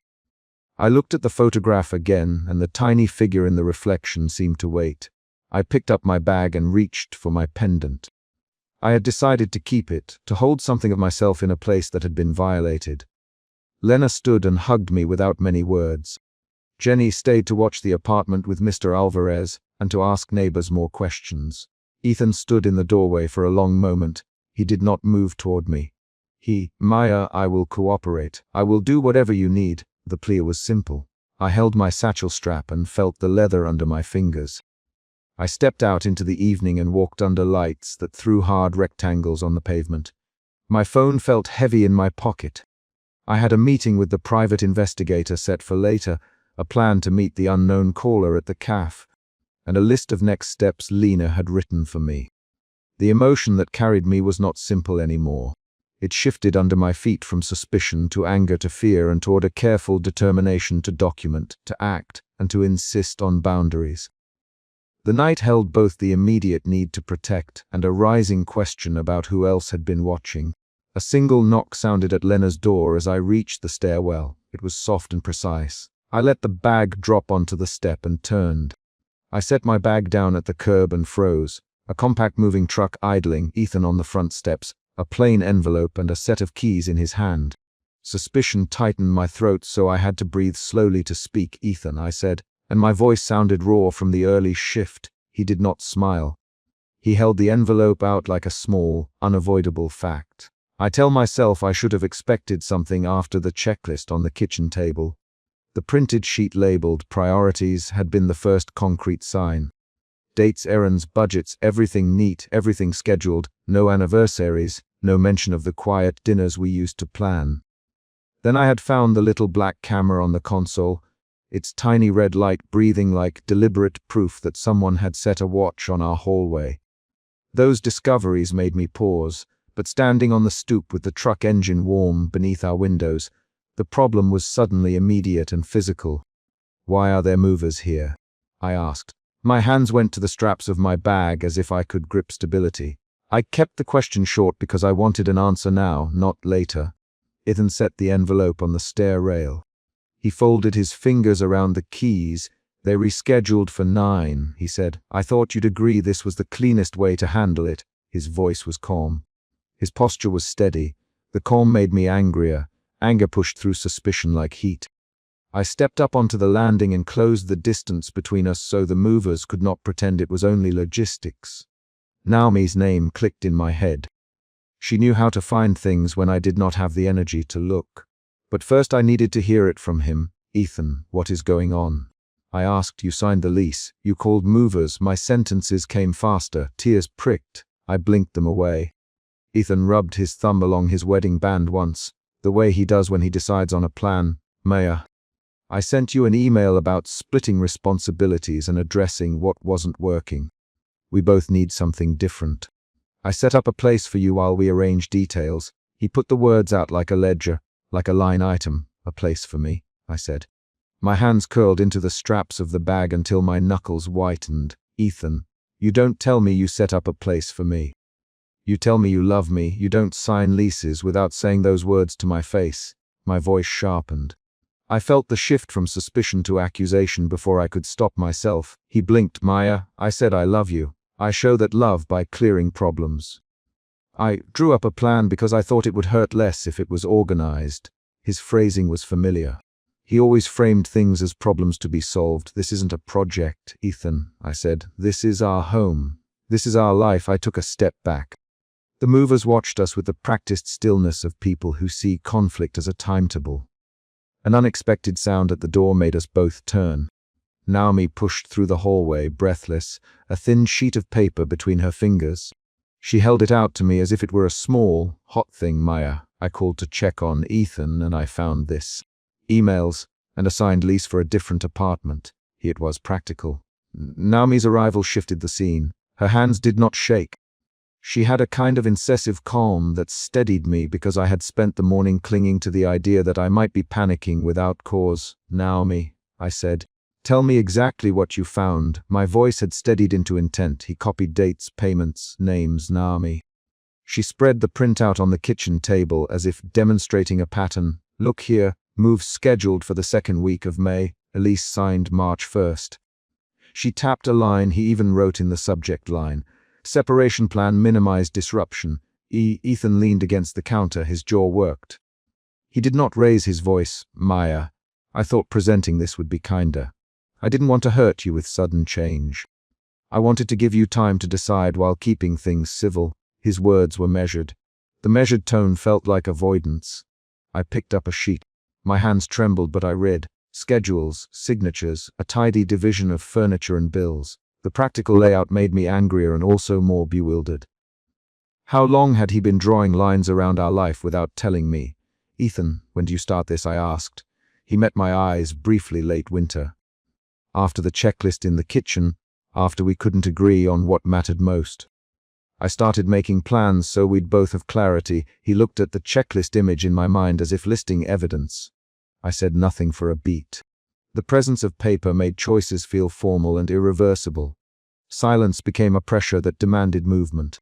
I looked at the photograph again, and the tiny figure in the reflection seemed to wait. I picked up my bag and reached for my pendant. I had decided to keep it, to hold something of myself in a place that had been violated. Lena stood and hugged me without many words. Jenny stayed to watch the apartment with Mr. Alvarez and to ask neighbors more questions. Ethan stood in the doorway for a long moment. He did not move toward me. Maya, I will cooperate. I will do whatever you need. The plea was simple. I held my satchel strap and felt the leather under my fingers. I stepped out into the evening and walked under lights that threw hard rectangles on the pavement. My phone felt heavy in my pocket. I had a meeting with the private investigator set for later, a plan to meet the unknown caller at the cafe, and a list of next steps Lena had written for me. The emotion that carried me was not simple anymore. It shifted under my feet from suspicion to anger to fear and toward a careful determination to document, to act, and to insist on boundaries. The night held both the immediate need to protect and a rising question about who else had been watching. A single knock sounded at Lena's door as I reached the stairwell. It was soft and precise. I let the bag drop onto the step and turned. I set my bag down at the curb and froze. A compact moving truck idling, Ethan on the front steps, a plain envelope and a set of keys in his hand. Suspicion tightened my throat, so I had to breathe slowly to speak. Ethan, I said, and my voice sounded raw from the early shift. He did not smile. He held the envelope out like a small, unavoidable fact. I tell myself I should have expected something after the checklist on the kitchen table. The printed sheet labeled priorities had been the first concrete sign. Dates, errands, budgets, everything neat, everything scheduled, no anniversaries, no mention of the quiet dinners we used to plan. Then I had found the little black camera on the console, its tiny red light breathing like deliberate proof that someone had set a watch on our hallway. Those discoveries made me pause, but standing on the stoop with the truck engine warm beneath our windows, the problem was suddenly immediate and physical. Why are there movers here? I asked. My hands went to the straps of my bag as if I could grip stability. I kept the question short because I wanted an answer now, not later. Ethan set the envelope on the stair rail. He folded his fingers around the keys. They rescheduled for 9, he said. I thought you'd agree this was the cleanest way to handle it. His voice was calm. His posture was steady. The calm made me angrier. Anger pushed through suspicion like heat. I stepped up onto the landing and closed the distance between us so the movers could not pretend it was only logistics. Naomi's name clicked in my head. She knew how to find things when I did not have the energy to look. But first I needed to hear it from him. Ethan, what is going on? I asked. You signed the lease. You called movers. My sentences came faster. Tears pricked. I blinked them away. Ethan rubbed his thumb along his wedding band once, the way he does when he decides on a plan. Maya, I sent you an email about splitting responsibilities and addressing what wasn't working. We both need something different. I set up a place for you while we arrange details. He put the words out like a ledger, like a line item. A place for me, I said. My hands curled into the straps of the bag until my knuckles whitened. Ethan, you don't tell me you set up a place for me. You tell me you love me. You don't sign leases without saying those words to my face. My voice sharpened. I felt the shift from suspicion to accusation before I could stop myself. He blinked. Maya, I said I love you. I show that love by clearing problems. I drew up a plan because I thought it would hurt less if it was organized. His phrasing was familiar. He always framed things as problems to be solved. This isn't a project, Ethan, I said. This is our home. This is our life. I took a step back. The movers watched us with the practiced stillness of people who see conflict as a timetable. An unexpected sound at the door made us both turn. Naomi pushed through the hallway, breathless, a thin sheet of paper between her fingers. She held it out to me as if it were a small, hot thing. Maya, I called to check on Ethan and I found this. Emails and a signed lease for a different apartment. It was practical. Naomi's arrival shifted the scene. Her hands did not shake. She had a kind of incisive calm that steadied me because I had spent the morning clinging to the idea that I might be panicking without cause. Naomi, I said, tell me exactly what you found. My voice had steadied into intent. He copied dates, payments, names. Naomi. She spread the printout on the kitchen table as if demonstrating a pattern. Look here, moves scheduled for the second week of May, a lease signed March 1st. She tapped a line he even wrote in the subject line. Separation plan, minimize disruption. Ethan leaned against the counter, his jaw worked. He did not raise his voice. Maya, I thought presenting this would be kinder. I didn't want to hurt you with sudden change. I wanted to give you time to decide while keeping things civil. His words were measured. The measured tone felt like avoidance. I picked up a sheet. My hands trembled, but I read. Schedules, signatures, a tidy division of furniture and bills. The practical layout made me angrier and also more bewildered. How long had he been drawing lines around our life without telling me? Ethan, when do you start this? I asked. He met my eyes briefly. Late winter. After the checklist in the kitchen, after we couldn't agree on what mattered most. I started making plans so we'd both have clarity. He looked at the checklist image in my mind as if listing evidence. I said nothing for a beat. The presence of paper made choices feel formal and irreversible. Silence became a pressure that demanded movement.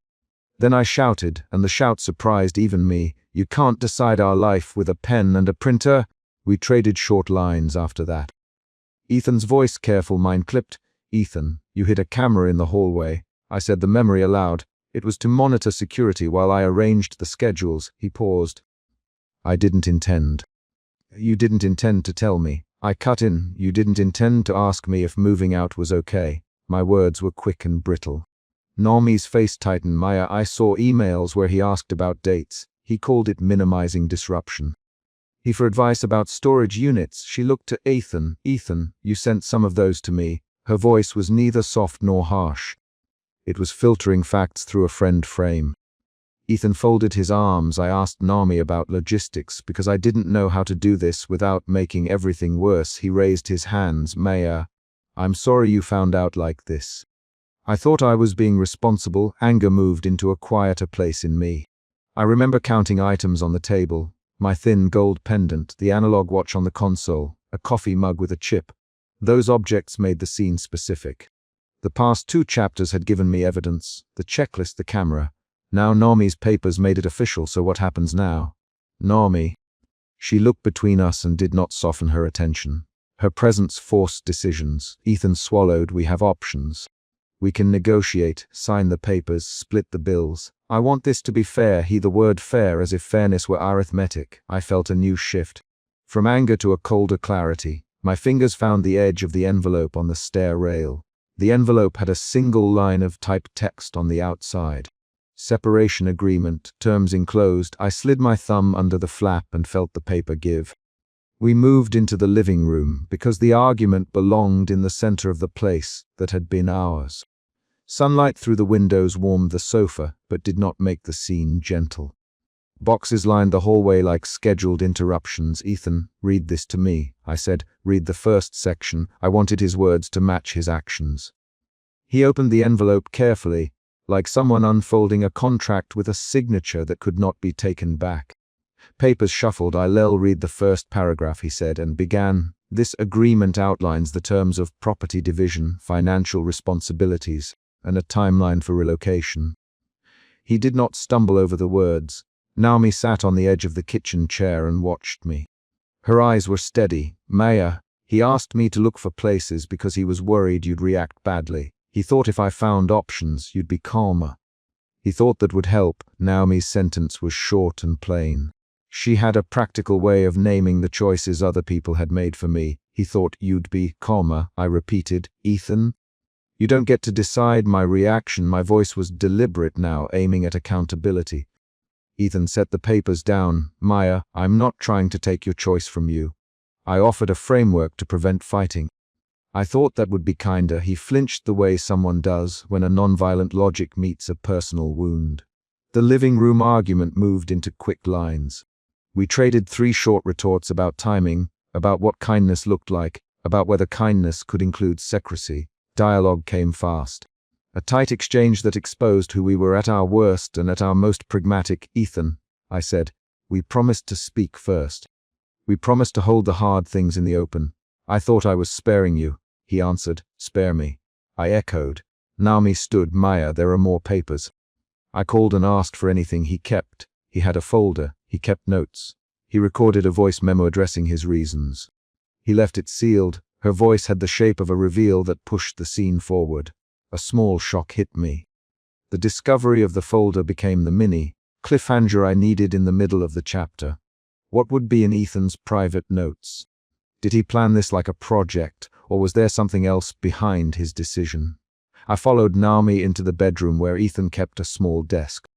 Then I shouted, and the shout surprised even me. You can't decide our life with a pen and a printer. We traded short lines after that. Ethan's voice, careful, mine clipped. Ethan, you hid a camera in the hallway. I said the memory aloud. It was to monitor security while I arranged the schedules. He paused. I didn't intend. You didn't intend to tell me. I cut in. You didn't intend to ask me if moving out was okay. My words were quick and brittle. Naomi's face tightened. Maya, I saw emails where he asked about dates. He called it minimizing disruption. He for advice about storage units. She looked to Ethan. Ethan, you sent some of those to me. Her voice was neither soft nor harsh. It was filtering facts through a friend frame. Ethan folded his arms. I asked Naomi about logistics because I didn't know how to do this without making everything worse. He raised his hands. Maya, I'm sorry you found out like this. I thought I was being responsible. Anger moved into a quieter place in me. I remember counting items on the table. My thin gold pendant, the analog watch on the console, a coffee mug with a chip. Those objects made the scene specific. The past 2 chapters had given me evidence, the checklist, the camera. Now Naomi's papers made it official, so what happens now? Naomi, She looked between us and did not soften her attention. Her presence forced decisions. Ethan swallowed. We have options. We can negotiate, sign the papers, split the bills. I want this to be fair. The word fair as if fairness were arithmetic. I felt a new shift. From anger to a colder clarity. My fingers found the edge of the envelope on the stair rail. The envelope had a single line of typed text on the outside. Separation agreement, terms enclosed. I slid my thumb under the flap and felt the paper give. We moved into the living room because the argument belonged in the center of the place that had been ours. Sunlight through the windows warmed the sofa, but did not make the scene gentle. Boxes lined the hallway like scheduled interruptions. Ethan, read this to me, I said. Read the first section. I wanted his words to match his actions. He opened the envelope carefully, like someone unfolding a contract with a signature that could not be taken back. Papers shuffled. I'll read the first paragraph, he said, and began. This agreement outlines the terms of property division, financial responsibilities, and a timeline for relocation. He did not stumble over the words. Naomi sat on the edge of the kitchen chair and watched me. Her eyes were steady. Maya, he asked me to look for places because he was worried you'd react badly. He thought if I found options, you'd be calmer. He thought that would help. Naomi's sentence was short and plain. She had a practical way of naming the choices other people had made for me. He thought you'd be calmer, I repeated. Ethan? You don't get to decide my reaction. My voice was deliberate now, aiming at accountability. Ethan set the papers down. Maya, I'm not trying to take your choice from you. I offered a framework to prevent fighting. I thought that would be kinder. He flinched the way someone does when a nonviolent logic meets a personal wound. The living room argument moved into quick lines. We traded 3 short retorts about timing, about what kindness looked like, about whether kindness could include secrecy. Dialogue came fast. A tight exchange that exposed who we were at our worst and at our most pragmatic. Ethan, I said, we promised to speak first. We promised to hold the hard things in the open. I thought I was sparing you, he answered. Spare me. I echoed. Naomi stood. Maya, there are more papers. I called and asked for anything he kept. He had a folder. He kept notes. He recorded a voice memo addressing his reasons. He left it sealed. Her voice had the shape of a reveal that pushed the scene forward. A small shock hit me. The discovery of the folder became the mini cliffhanger I needed in the middle of the chapter. What would be in Ethan's private notes? Did he plan this like a project, or was there something else behind his decision? I followed Naomi into the bedroom where Ethan kept a small desk.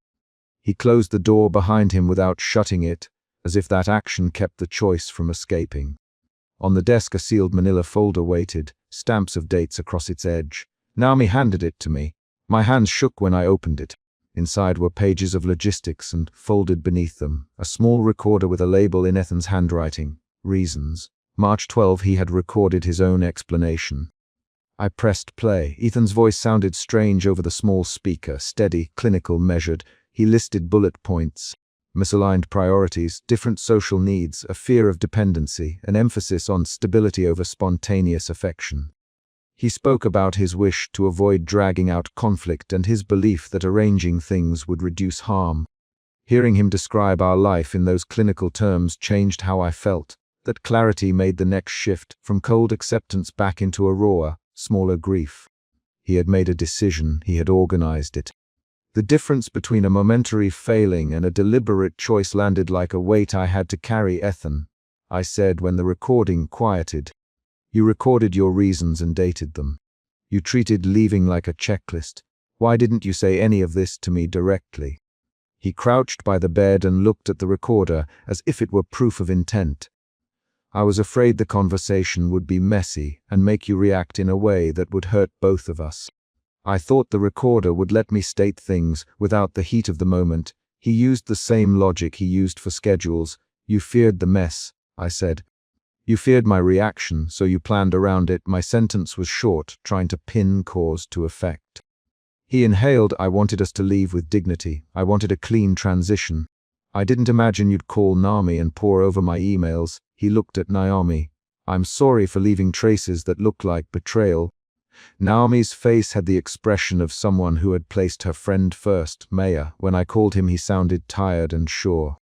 He closed the door behind him without shutting it, as if that action kept the choice from escaping. On the desk a sealed manila folder waited, stamps of dates across its edge. Naomi handed it to me. My hands shook when I opened it. Inside were pages of logistics and, folded beneath them, a small recorder with a label in Ethan's handwriting. Reasons. March 12 he had recorded his own explanation. I pressed play. Ethan's voice sounded strange over the small speaker, steady, clinical, measured. He listed bullet points. Misaligned priorities, different social needs, a fear of dependency, an emphasis on stability over spontaneous affection. He spoke about his wish to avoid dragging out conflict and his belief that arranging things would reduce harm. Hearing him describe our life in those clinical terms changed how I felt. That clarity made the next shift, from cold acceptance back into a rawer, smaller grief. He had made a decision, he had organized it. The difference between a momentary failing and a deliberate choice landed like a weight I had to carry. Ethan, I said when the recording quieted. You recorded your reasons and dated them. You treated leaving like a checklist. Why didn't you say any of this to me directly? He crouched by the bed and looked at the recorder as if it were proof of intent. I was afraid the conversation would be messy and make you react in a way that would hurt both of us. I thought the recorder would let me state things without the heat of the moment. He used the same logic he used for schedules. You feared the mess, I said. You feared my reaction, so you planned around it. My sentence was short, trying to pin cause to effect. He inhaled. I wanted us to leave with dignity. I wanted a clean transition. I didn't imagine you'd call Naomi and pore over my emails. He looked at Naomi. I'm sorry for leaving traces that looked like betrayal. Naomi's face had the expression of someone who had placed her friend first. Maya, when I called him he sounded tired and sure.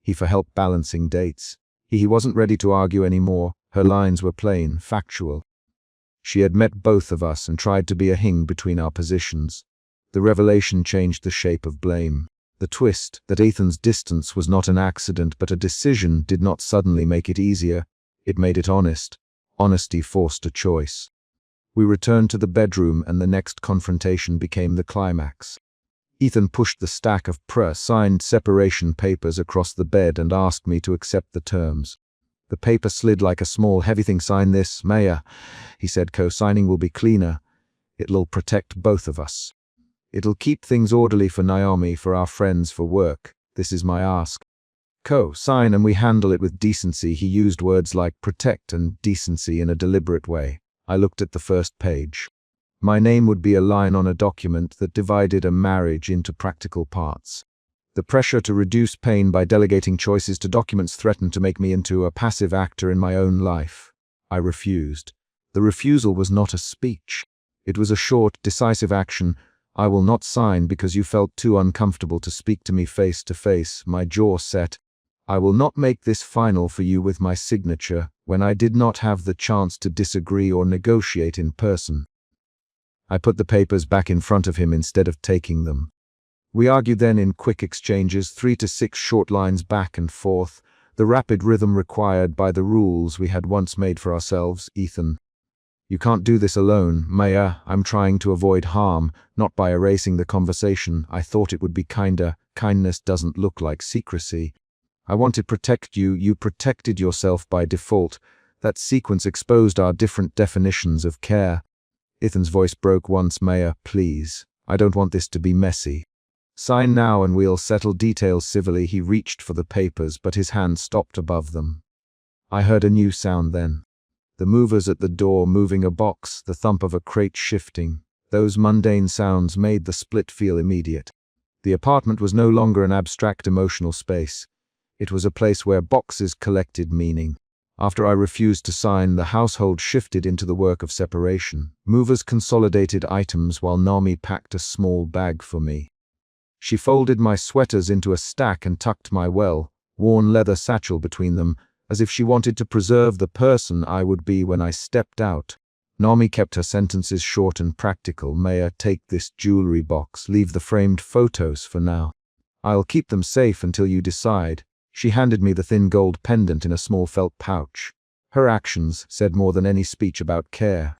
He for help balancing dates. He wasn't ready to argue anymore. Her lines were plain, factual. She had met both of us and tried to be a hing between our positions. The revelation changed the shape of blame. The twist, that Ethan's distance was not an accident but a decision, did not suddenly make it easier. It made it honest. Honesty forced a choice. We returned to the bedroom and the next confrontation became the climax. Ethan pushed the stack of signed separation papers across the bed and asked me to accept the terms. The paper slid like a small heavy thing. "Sign this, Maya," he said. "Co-signing will be cleaner. It'll protect both of us. It'll keep things orderly for Naomi, for our friends, for work. This is my ask. Co-sign and we handle it with decency." He used words like protect and decency in a deliberate way. I looked at the first page. My name would be a line on a document that divided a marriage into practical parts. The pressure to reduce pain by delegating choices to documents threatened to make me into a passive actor in my own life. I refused. The refusal was not a speech. It was a short, decisive action. "I will not sign because you felt too uncomfortable to speak to me face to face." My jaw set. "I will not make this final for you with my signature when I did not have the chance to disagree or negotiate in person." I put the papers back in front of him instead of taking them. We argued then in quick exchanges, 3 to 6 short lines back and forth, the rapid rhythm required by the rules we had once made for ourselves. "Ethan, you can't do this alone. Maya, I'm trying to avoid harm, not by erasing the conversation. I thought it would be kinder. Kindness doesn't look like secrecy. I want to protect you. You protected yourself by default. That sequence exposed our different definitions of care." Ethan's voice broke once. "Maya, please. I don't want this to be messy. Sign now and we'll settle details civilly." He reached for the papers, but his hand stopped above them. I heard a new sound then. The movers at the door moving a box, the thump of a crate shifting. Those mundane sounds made the split feel immediate. The apartment was no longer an abstract emotional space. It was a place where boxes collected meaning. After I refused to sign, the household shifted into the work of separation. Movers consolidated items while Naomi packed a small bag for me. She folded my sweaters into a stack and tucked my well-worn leather satchel between them, as if she wanted to preserve the person I would be when I stepped out. Naomi kept her sentences short and practical. "Maya, take this jewelry box. Leave the framed photos for now. I'll keep them safe until you decide." She handed me the thin gold pendant in a small felt pouch. Her actions said more than any speech about care.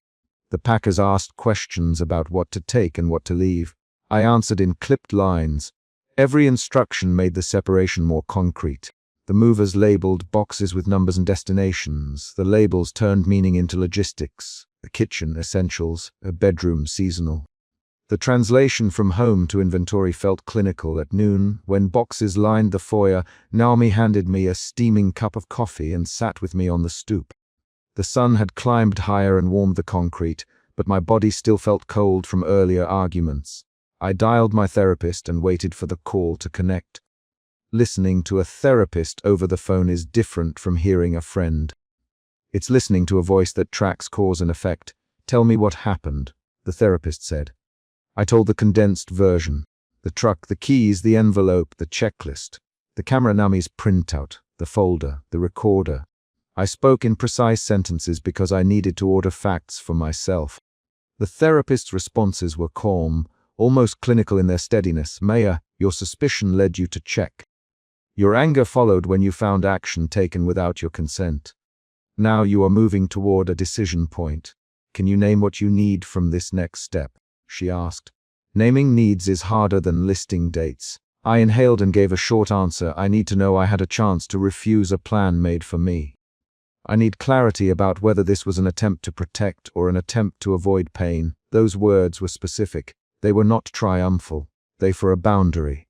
The packers asked questions about what to take and what to leave. I answered in clipped lines. Every instruction made the separation more concrete. The movers labeled boxes with numbers and destinations. The labels turned meaning into logistics. A kitchen, essentials. A bedroom, seasonal. The translation from home to inventory felt clinical. At noon, when boxes lined the foyer, Naomi handed me a steaming cup of coffee and sat with me on the stoop. The sun had climbed higher and warmed the concrete, but my body still felt cold from earlier arguments. I dialed my therapist and waited for the call to connect. Listening to a therapist over the phone is different from hearing a friend. It's listening to a voice that tracks cause and effect. "Tell me what happened," the therapist said. I told the condensed version. The truck, the keys, the envelope, the checklist. The camera, Naomi's printout, the folder, the recorder. I spoke in precise sentences because I needed to order facts for myself. The therapist's responses were calm, almost clinical in their steadiness. "Maya, your suspicion led you to check. Your anger followed when you found action taken without your consent. Now you are moving toward a decision point. Can you name what you need from this next step?" she asked. Naming needs is harder than listing dates. I inhaled and gave a short answer. "I need to know I had a chance to refuse a plan made for me. I need clarity about whether this was an attempt to protect or an attempt to avoid pain." Those words were specific. They were not triumphal. They for a boundary.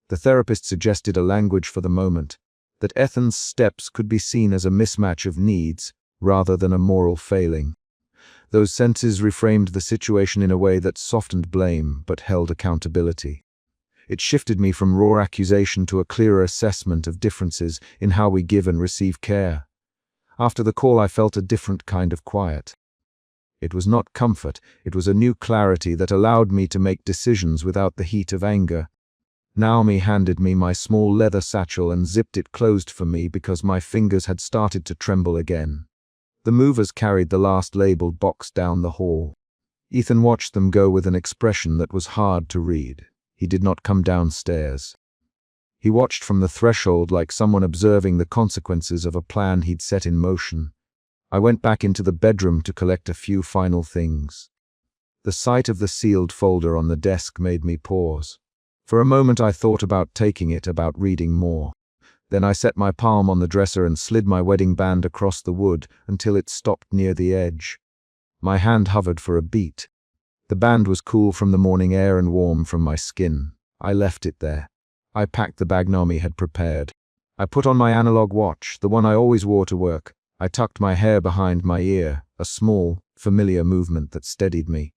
The therapist suggested a language for the moment, that Ethan's steps could be seen as a mismatch of needs rather than a moral failing. Those sentences reframed the situation in a way that softened blame but held accountability. It shifted me from raw accusation to a clearer assessment of differences in how we give and receive care. After the call, I felt a different kind of quiet. It was not comfort, it was a new clarity that allowed me to make decisions without the heat of anger. Naomi handed me my small leather satchel and zipped it closed for me because my fingers had started to tremble again. The movers carried the last labeled box down the hall. Ethan watched them go with an expression that was hard to read. He did not come downstairs. He watched from the threshold like someone observing the consequences of a plan he'd set in motion. I went back into the bedroom to collect a few final things. The sight of the sealed folder on the desk made me pause. For a moment I thought about taking it, about reading more. Then I set my palm on the dresser and slid my wedding band across the wood until it stopped near the edge. My hand hovered for a beat. The band was cool from the morning air and warm from my skin. I left it there. I packed the bag Naomi had prepared. I put on my analog watch, the one I always wore to work. I tucked my hair behind my ear, a small, familiar movement that steadied me.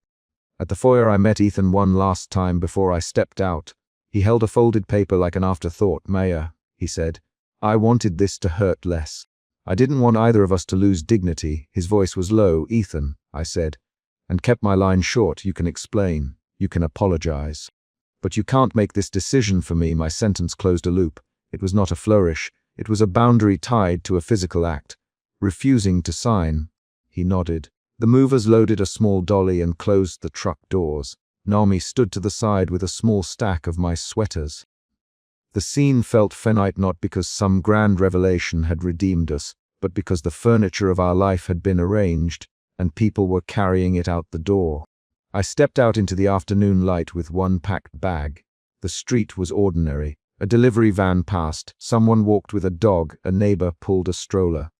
At the foyer I met Ethan one last time before I stepped out. He held a folded paper like an afterthought. "Maya," he said, "I wanted this to hurt less. I didn't want either of us to lose dignity." His voice was low. "Ethan," I said, and kept my line short. "You can explain. You can apologize. But you can't make this decision for me." My sentence closed a loop. It was not a flourish. It was a boundary tied to a physical act. Refusing to sign. He nodded. The movers loaded a small dolly and closed the truck doors. Naomi stood to the side with a small stack of my sweaters. The scene felt finite not because some grand revelation had redeemed us, but because the furniture of our life had been arranged, and people were carrying it out the door. I stepped out into the afternoon light with one packed bag. The street was ordinary. A delivery van passed. Someone walked with a dog. A neighbor pulled a stroller.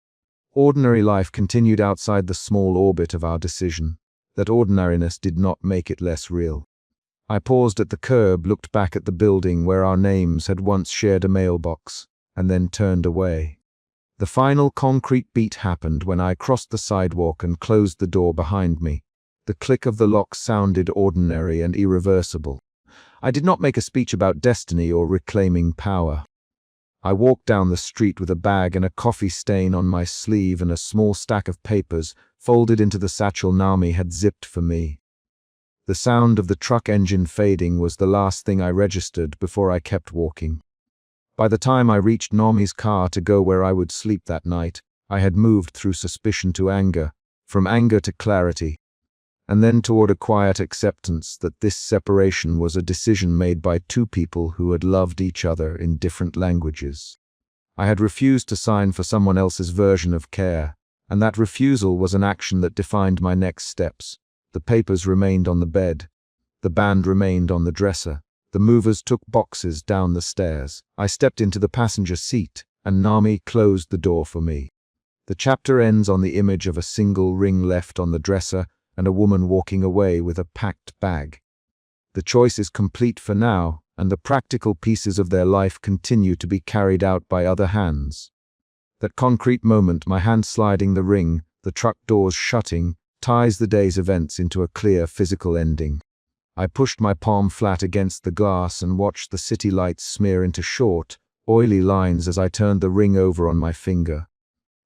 Ordinary life continued outside the small orbit of our decision. That ordinariness did not make it less real. I paused at the curb, looked back at the building where our names had once shared a mailbox, and then turned away. The final concrete beat happened when I crossed the sidewalk and closed the door behind me. The click of the lock sounded ordinary and irreversible. I did not make a speech about destiny or reclaiming power. I walked down the street with a bag and a coffee stain on my sleeve and a small stack of papers folded into the satchel Naomi had zipped for me. The sound of the truck engine fading was the last thing I registered before I kept walking. By the time I reached Naomi's car to go where I would sleep that night, I had moved through suspicion to anger, from anger to clarity, and then toward a quiet acceptance that this separation was a decision made by two people who had loved each other in different languages. I had refused to sign for someone else's version of care, and that refusal was an action that defined my next steps. The papers remained on the bed. The band remained on the dresser. The movers took boxes down the stairs. I stepped into the passenger seat, and Naomi closed the door for me. The chapter ends on the image of a single ring left on the dresser and a woman walking away with a packed bag. The choice is complete for now, and the practical pieces of their life continue to be carried out by other hands. That concrete moment, my hand sliding the ring, the truck doors shutting, ties the day's events into a clear physical ending. I pushed my palm flat against the glass and watched the city lights smear into short, oily lines as I turned the ring over on my finger.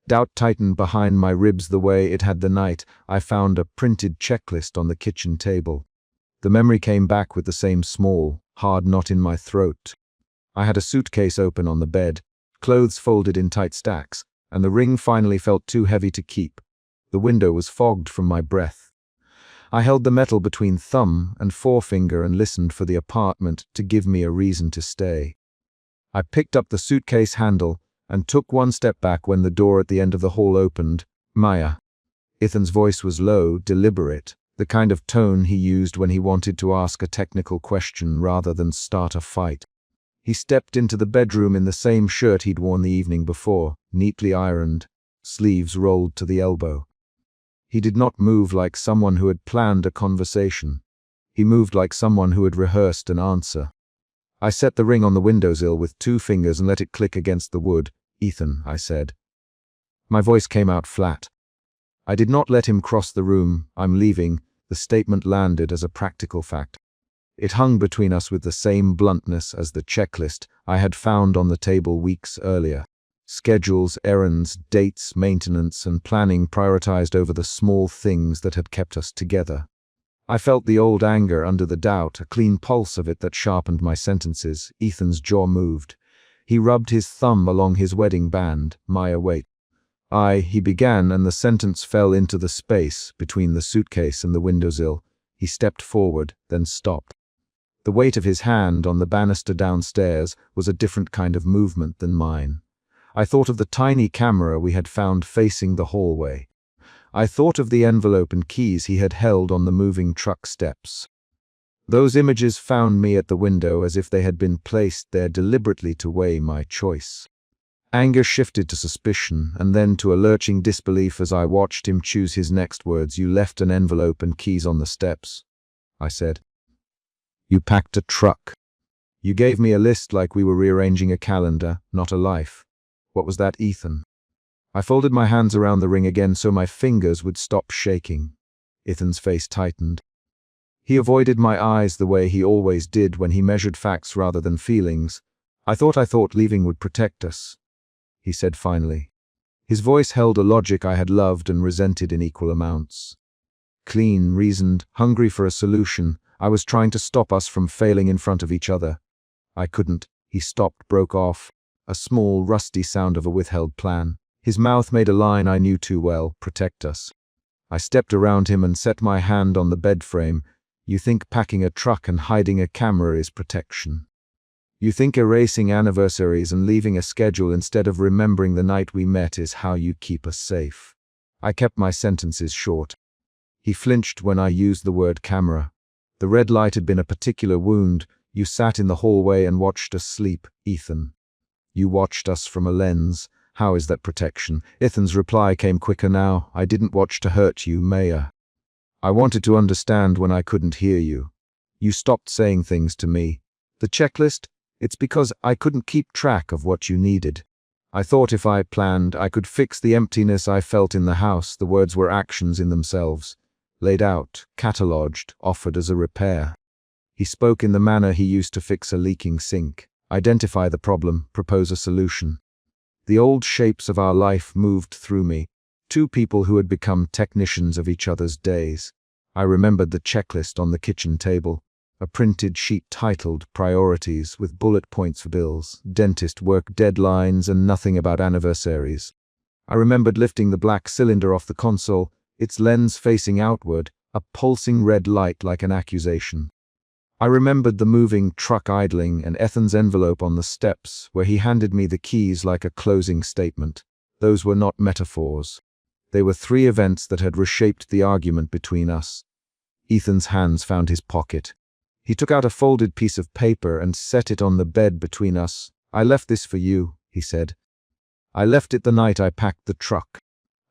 Doubt tightened behind my ribs the way it had the night I found a printed checklist on the kitchen table. The memory came back with the same small, hard knot in my throat. I had a suitcase open on the bed, clothes folded in tight stacks, and the ring finally felt too heavy to keep. The window was fogged from my breath. I held the metal between thumb and forefinger and listened for the apartment to give me a reason to stay. I picked up the suitcase handle and took one step back when the door at the end of the hall opened. "Maya." Ethan's voice was low, deliberate, the kind of tone he used when he wanted to ask a technical question rather than start a fight. He stepped into the bedroom in the same shirt he'd worn the evening before, neatly ironed, sleeves rolled to the elbow. He did not move like someone who had planned a conversation. He moved like someone who had rehearsed an answer. I set the ring on the windowsill with 2 fingers and let it click against the wood. "Ethan," I said. My voice came out flat. I did not let him cross the room. "I'm leaving." The statement landed as a practical fact. It hung between us with the same bluntness as the checklist I had found on the table weeks earlier. Schedules, errands, dates, maintenance, and planning prioritized over the small things that had kept us together. I felt the old anger under the doubt, a clean pulse of it that sharpened my sentences. Ethan's jaw moved. He rubbed his thumb along his wedding band. Maya, wait. He began, and the sentence fell into the space between the suitcase and the windowsill. He stepped forward, then stopped. The weight of his hand on the banister downstairs was a different kind of movement than mine. I thought of the tiny camera we had found facing the hallway. I thought of the envelope and keys he had held on the moving truck steps. Those images found me at the window as if they had been placed there deliberately to weigh my choice. Anger shifted to suspicion, and then to a lurching disbelief as I watched him choose his next words. You left an envelope and keys on the steps, I said. You packed a truck. You gave me a list like we were rearranging a calendar, not a life. What was that, Ethan? I folded my hands around the ring again so my fingers would stop shaking. Ethan's face tightened. He avoided my eyes the way he always did when he measured facts rather than feelings. I thought leaving would protect us, he said finally. His voice held a logic I had loved and resented in equal amounts. Clean, reasoned, hungry for a solution, I was trying to stop us from failing in front of each other. I couldn't. He stopped, broke off. A small, rusty sound of a withheld plan. His mouth made a line I knew too well, protect us. I stepped around him and set my hand on the bed frame. You think packing a truck and hiding a camera is protection. You think erasing anniversaries and leaving a schedule instead of remembering the night we met is how you keep us safe. I kept my sentences short. He flinched when I used the word camera. The red light had been a particular wound. You sat in the hallway and watched us sleep, Ethan. You watched us from a lens. How is that protection? Ethan's reply came quicker now. I didn't watch to hurt you, Maya. I wanted to understand when I couldn't hear you. You stopped saying things to me. The checklist? It's because I couldn't keep track of what you needed. I thought if I planned, I could fix the emptiness I felt in the house. The words were actions in themselves. Laid out, catalogued, offered as a repair. He spoke in the manner he used to fix a leaking sink. Identify the problem, propose a solution. The old shapes of our life moved through me. Two people who had become technicians of each other's days. I remembered the checklist on the kitchen table. A printed sheet titled Priorities with bullet points for bills, dentist work deadlines, and nothing about anniversaries. I remembered lifting the black cylinder off the console, its lens facing outward, a pulsing red light like an accusation. I remembered the moving truck idling and Ethan's envelope on the steps where he handed me the keys like a closing statement. Those were not metaphors. They were three events that had reshaped the argument between us. Ethan's hands found his pocket. He took out a folded piece of paper and set it on the bed between us. I left this for you, he said. I left it the night I packed the truck.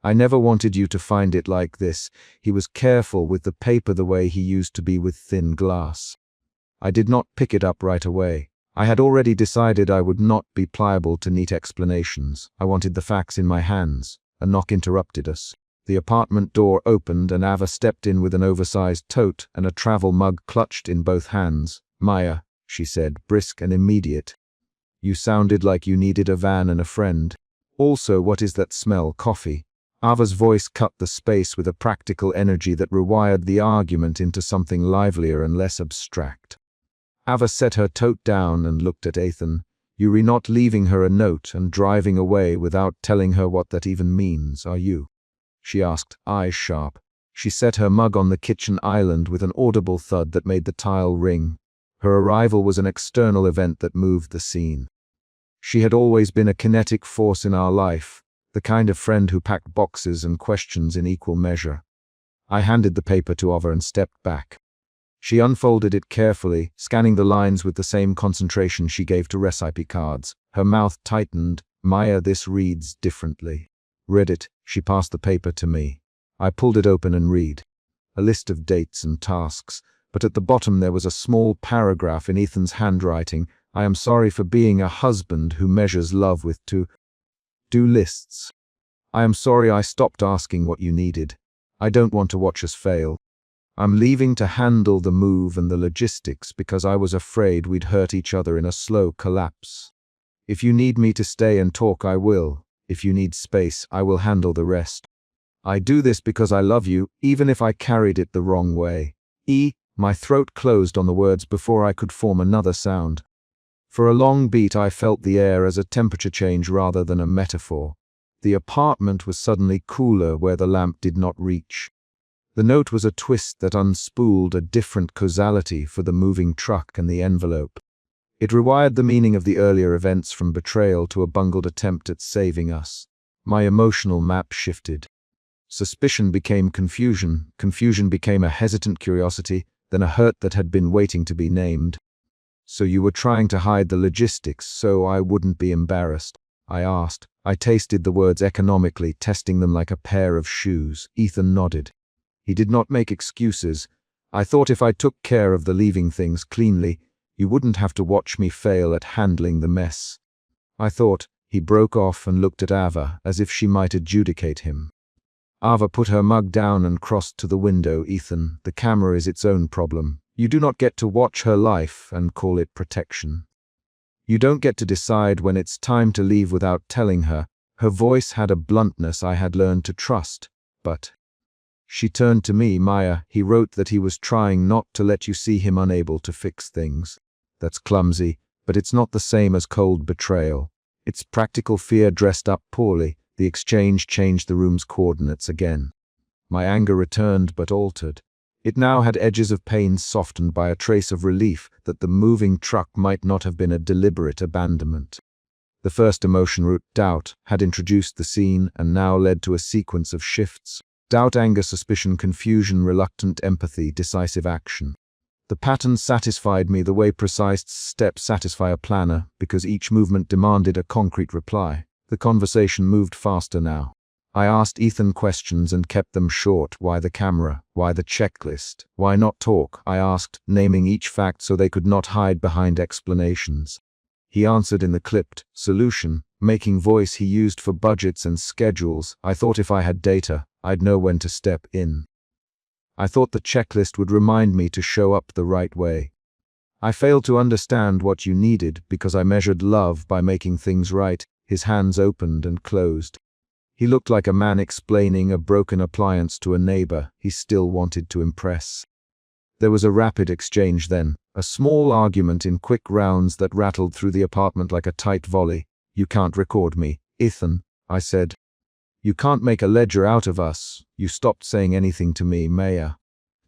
I never wanted you to find it like this. He was careful with the paper the way he used to be with thin glass. I did not pick it up right away. I had already decided I would not be pliable to neat explanations. I wanted the facts in my hands. A knock interrupted us. The apartment door opened and Ava stepped in with an oversized tote and a travel mug clutched in both hands. Maya, she said, brisk and immediate. You sounded like you needed a van and a friend. Also, what is that smell? Coffee. Ava's voice cut the space with a practical energy that rewired the argument into something livelier and less abstract. Ava set her tote down and looked at Ethan. You're not leaving her a note and driving away without telling her what that even means, are you? She asked, eyes sharp. She set her mug on the kitchen island with an audible thud that made the tile ring. Her arrival was an external event that moved the scene. She had always been a kinetic force in our life, the kind of friend who packed boxes and questions in equal measure. I handed the paper to Ava and stepped back. She unfolded it carefully, scanning the lines with the same concentration she gave to recipe cards. Her mouth tightened. Maya, this reads differently. Read it. She passed the paper to me. I pulled it open and read. A list of dates and tasks, but at the bottom there was a small paragraph in Ethan's handwriting. I am sorry for being a husband who measures love with to-do lists. I am sorry I stopped asking what you needed. I don't want to watch us fail. I'm leaving to handle the move and the logistics because I was afraid we'd hurt each other in a slow collapse. If you need me to stay and talk, I will. If you need space, I will handle the rest. I do this because I love you, even if I carried it the wrong way. My throat closed on the words before I could form another sound. For a long beat I felt the air as a temperature change rather than a metaphor. The apartment was suddenly cooler where the lamp did not reach. The note was a twist that unspooled a different causality for the moving truck and the envelope. It rewired the meaning of the earlier events from betrayal to a bungled attempt at saving us. My emotional map shifted. Suspicion became confusion, confusion became a hesitant curiosity, then a hurt that had been waiting to be named. "So you were trying to hide the logistics so I wouldn't be embarrassed?" I asked. I tasted the words economically, testing them like a pair of shoes. Ethan nodded. He did not make excuses. "I thought if I took care of the leaving things cleanly, you wouldn't have to watch me fail at handling the mess." I thought. He broke off and looked at Ava as if she might adjudicate him. Ava put her mug down and crossed to the window. "Ethan, the camera is its own problem. You do not get to watch her life and call it protection. You don't get to decide when it's time to leave without telling her." Her voice had a bluntness I had learned to trust, but... She turned to me. "Maya, he wrote that he was trying not to let you see him unable to fix things. That's clumsy, but it's not the same as cold betrayal. It's practical fear dressed up poorly." The exchange changed the room's coordinates again. My anger returned but altered. It now had edges of pain softened by a trace of relief that the moving truck might not have been a deliberate abandonment. The first emotion root, doubt, had introduced the scene and now led to a sequence of shifts. Doubt, anger, suspicion, confusion, reluctant empathy, decisive action. The pattern satisfied me the way precise steps satisfy a planner, because each movement demanded a concrete reply. The conversation moved faster now. I asked Ethan questions and kept them short. Why the camera? Why the checklist? Why not talk? I asked, naming each fact so they could not hide behind explanations. He answered in the clipped solution, making voice he used for budgets and schedules. I thought if I had data, I'd know when to step in. I thought the checklist would remind me to show up the right way. I failed to understand what you needed because I measured love by making things right. His hands opened and closed. He looked like a man explaining a broken appliance to a neighbor he still wanted to impress. There was a rapid exchange then, a small argument in quick rounds that rattled through the apartment like a tight volley. "You can't record me, Ethan," I said. "You can't make a ledger out of us. You stopped saying anything to me, Maya.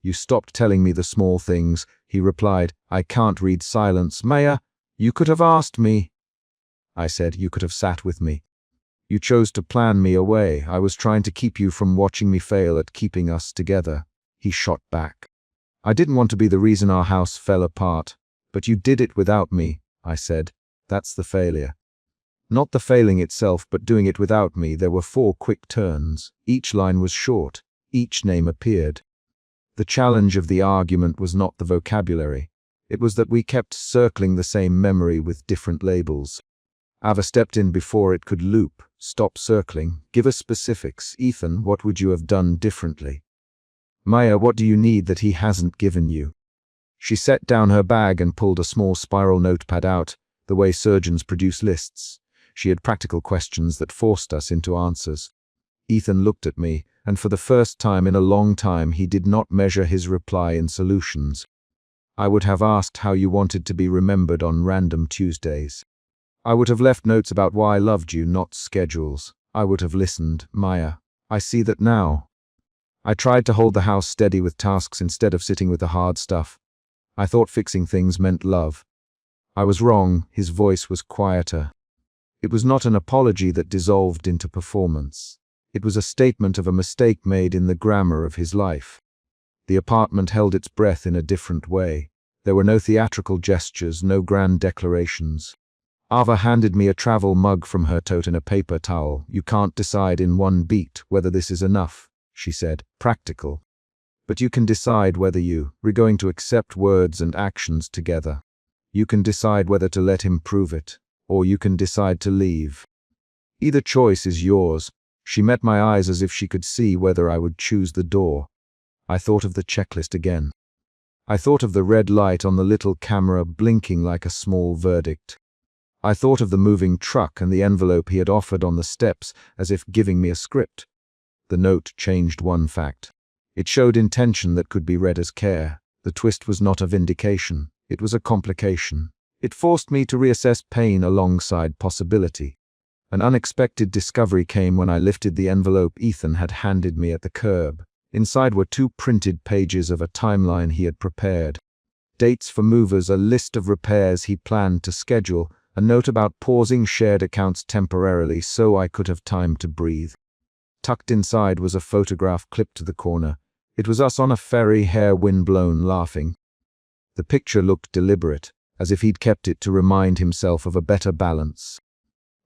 You stopped telling me the small things," he replied. "I can't read silence, Maya. You could have asked me." I said. "You could have sat with me. You chose to plan me away. I was trying to keep you from watching me fail at keeping us together." He shot back. "I didn't want to be the reason our house fell apart, but you did it without me," I said. "That's the failure. Not the failing itself, but doing it without me." There were 4 quick turns. Each line was short. Each name appeared. The challenge of the argument was not the vocabulary. It was that we kept circling the same memory with different labels. Ava stepped in before it could loop. "Stop circling. Give us specifics. Ethan, what would you have done differently? Maya, what do you need that he hasn't given you?" She set down her bag and pulled a small spiral notepad out, the way surgeons produce lists. She had practical questions that forced us into answers. Ethan looked at me, and for the first time in a long time he did not measure his reply in solutions. I would have asked how you wanted to be remembered on random Tuesdays. I would have left notes about why I loved you, not schedules. I would have listened, Maya. I see that now. I tried to hold the house steady with tasks instead of sitting with the hard stuff. I thought fixing things meant love. I was wrong. His voice was quieter. It was not an apology that dissolved into performance. It was a statement of a mistake made in the grammar of his life. The apartment held its breath in a different way. There were no theatrical gestures, no grand declarations. Ava handed me a travel mug from her tote and a paper towel. "You can't decide in one beat whether this is enough," she said. "Practical. But you can decide whether you're going to accept words and actions together. You can decide whether to let him prove it, or you can decide to leave. Either choice is yours." She met my eyes as if she could see whether I would choose the door. I thought of the checklist again. I thought of the red light on the little camera blinking like a small verdict. I thought of the moving truck and the envelope he had offered on the steps as if giving me a script. The note changed one fact. It showed intention that could be read as care. The twist was not a vindication, it was a complication. It forced me to reassess pain alongside possibility. An unexpected discovery came when I lifted the envelope Ethan had handed me at the curb. Inside were 2 printed pages of a timeline he had prepared. Dates for movers, a list of repairs he planned to schedule, a note about pausing shared accounts temporarily so I could have time to breathe. Tucked inside was a photograph clipped to the corner. It was us on a ferry, hair windblown, laughing. The picture looked deliberate, as if he'd kept it to remind himself of a better balance.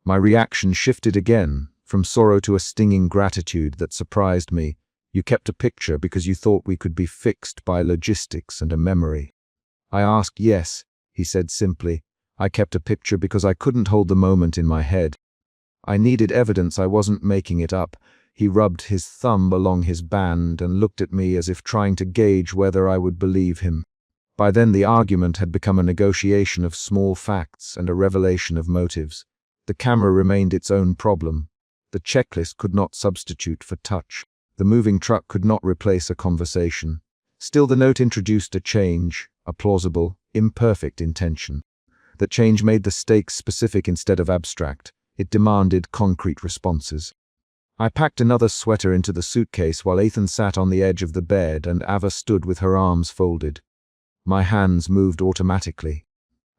My reaction shifted again, from sorrow to a stinging gratitude that surprised me. You kept a picture because you thought we could be fixed by logistics and a memory. I asked. Yes, he said simply. I kept a picture because I couldn't hold the moment in my head. I needed evidence, I wasn't making it up. He rubbed his thumb along his band and looked at me as if trying to gauge whether I would believe him. By then the argument had become a negotiation of small facts and a revelation of motives. The camera remained its own problem. The checklist could not substitute for touch. The moving truck could not replace a conversation. Still, the note introduced a change, a plausible, imperfect intention. The change made the stakes specific instead of abstract. It demanded concrete responses. I packed another sweater into the suitcase while Ethan sat on the edge of the bed and Ava stood with her arms folded. My hands moved automatically.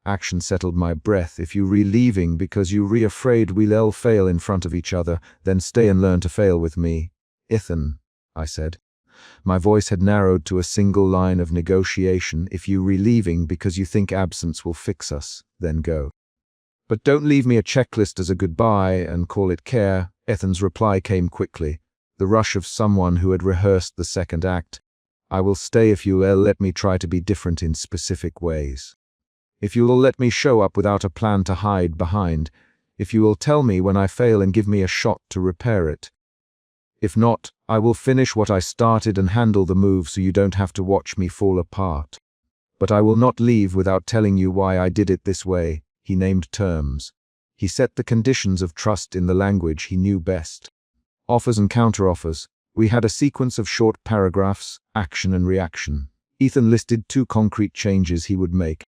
Action settled my breath. If you leaving because you afraid we'll fail in front of each other, then stay and learn to fail with me. Ethan, I said. My voice had narrowed to a single line of negotiation. If you leaving because you think absence will fix us, then go. But don't leave me a checklist as a goodbye and call it care. Ethan's reply came quickly, the rush of someone who had rehearsed the second act. I will stay if you'll let me try to be different in specific ways. If you will let me show up without a plan to hide behind. If you will tell me when I fail and give me a shot to repair it. If not, I will finish what I started and handle the move so you don't have to watch me fall apart. But I will not leave without telling you why I did it this way. He named terms. He set the conditions of trust in the language he knew best. Offers and counteroffers. We had a sequence of short paragraphs, action and reaction. Ethan listed 2 concrete changes he would make.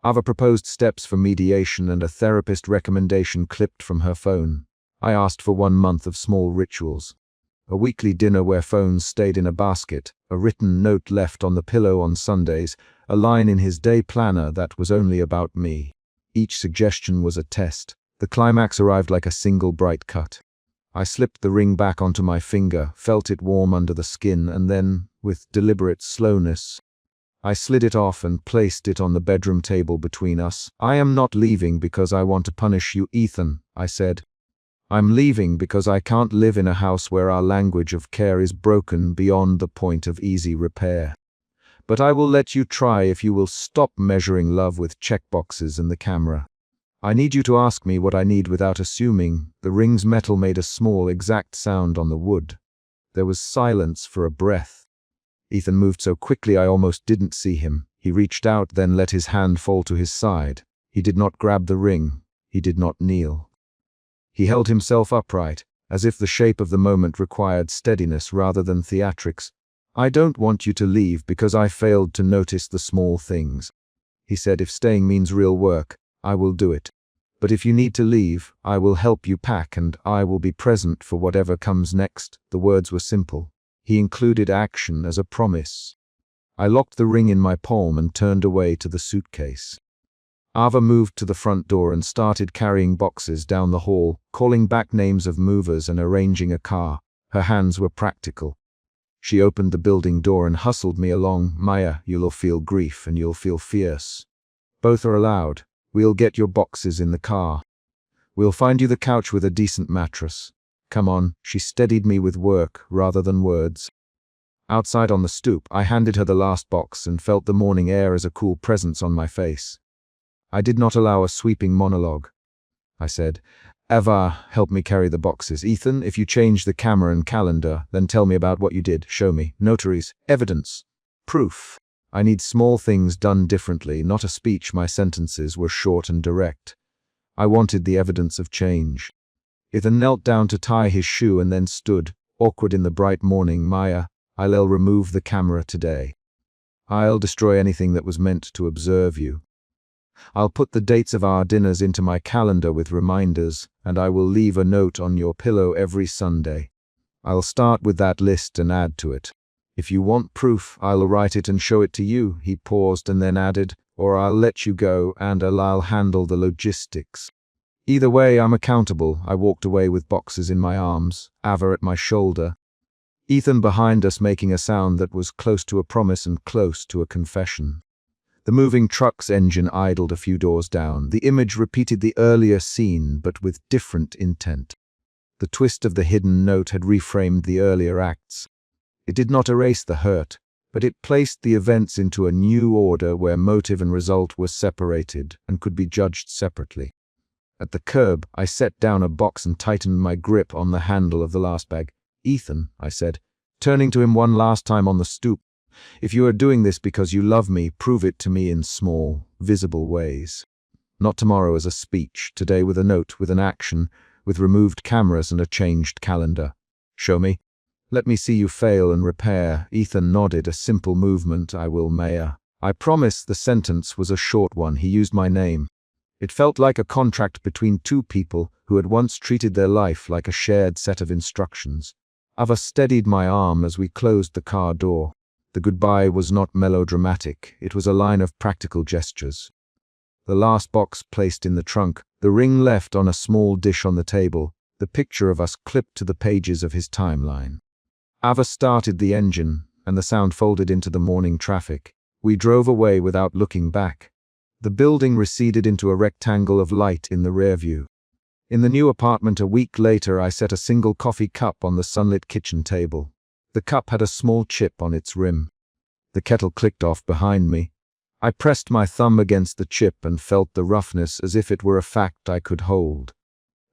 Ava proposed steps for mediation and a therapist recommendation clipped from her phone. I asked for 1 month of small rituals. A weekly dinner where phones stayed in a basket, a written note left on the pillow on Sundays, a line in his day planner that was only about me. Each suggestion was a test. The climax arrived like a single bright cut. I slipped the ring back onto my finger, felt it warm under the skin, and then, with deliberate slowness, I slid it off and placed it on the bedroom table between us. I am not leaving because I want to punish you, Ethan, I said. I'm leaving because I can't live in a house where our language of care is broken beyond the point of easy repair. But I will let you try if you will stop measuring love with checkboxes and the camera. I need you to ask me what I need without assuming. The ring's metal made a small, exact sound on the wood. There was silence for a breath. Ethan moved so quickly I almost didn't see him. He reached out, then let his hand fall to his side. He did not grab the ring. He did not kneel. He held himself upright, as if the shape of the moment required steadiness rather than theatrics. I don't want you to leave because I failed to notice the small things. He said, if staying means real work, I will do it. But if you need to leave, I will help you pack and I will be present for whatever comes next. The words were simple. He included action as a promise. I locked the ring in my palm and turned away to the suitcase. Ava moved to the front door and started carrying boxes down the hall, calling back names of movers and arranging a car. Her hands were practical. She opened the building door and hustled me along. Maya, you'll feel grief and you'll feel fierce. Both are allowed. We'll get your boxes in the car. We'll find you the couch with a decent mattress. Come on, she steadied me with work rather than words. Outside on the stoop, I handed her the last box and felt the morning air as a cool presence on my face. I did not allow a sweeping monologue. I said, Ava, help me carry the boxes. Ethan, if you change the camera and calendar, then tell me about what you did. Show me. Notaries. Evidence. Proof. I need small things done differently, not a speech. My sentences were short and direct. I wanted the evidence of change. Ethan knelt down to tie his shoe and then stood, awkward in the bright morning. Maya, I'll remove the camera today. I'll destroy anything that was meant to observe you. I'll put the dates of our dinners into my calendar with reminders, and I will leave a note on your pillow every Sunday. I'll start with that list and add to it. If you want proof, I'll write it and show it to you." He paused and then added, "Or I'll let you go and I'll handle the logistics. Either way, I'm accountable." I walked away with boxes in my arms, Ava at my shoulder, Ethan behind us making a sound that was close to a promise and close to a confession. The moving truck's engine idled a few doors down. The image repeated the earlier scene, but with different intent. The twist of the hidden note had reframed the earlier acts. It did not erase the hurt, but it placed the events into a new order where motive and result were separated and could be judged separately. At the curb, I set down a box and tightened my grip on the handle of the last bag. "Ethan," I said, turning to him one last time on the stoop, "if you are doing this because you love me, prove it to me in small, visible ways. Not tomorrow as a speech, today with a note, with an action, with removed cameras and a changed calendar. Show me. Let me see you fail and repair." Ethan nodded, a simple movement. "I will, Mayor." I promise." The sentence was a short one. He used my name. It felt like a contract between two people who had once treated their life like a shared set of instructions. Ava steadied my arm as we closed the car door. The goodbye was not melodramatic. It was a line of practical gestures. The last box placed in the trunk, the ring left on a small dish on the table, the picture of us clipped to the pages of his timeline. Ava started the engine, and the sound folded into the morning traffic. We drove away without looking back. The building receded into a rectangle of light in the rearview. In the new apartment a week later, I set a single coffee cup on the sunlit kitchen table. The cup had a small chip on its rim. The kettle clicked off behind me. I pressed my thumb against the chip and felt the roughness as if it were a fact I could hold.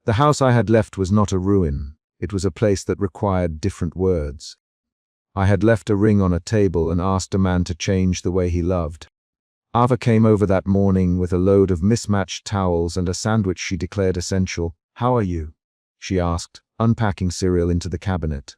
The house I had left was not a ruin. It was a place that required different words. I had left a ring on a table and asked a man to change the way he loved. Ava came over that morning with a load of mismatched towels and a sandwich she declared essential. "How are you?" she asked, unpacking cereal into the cabinet.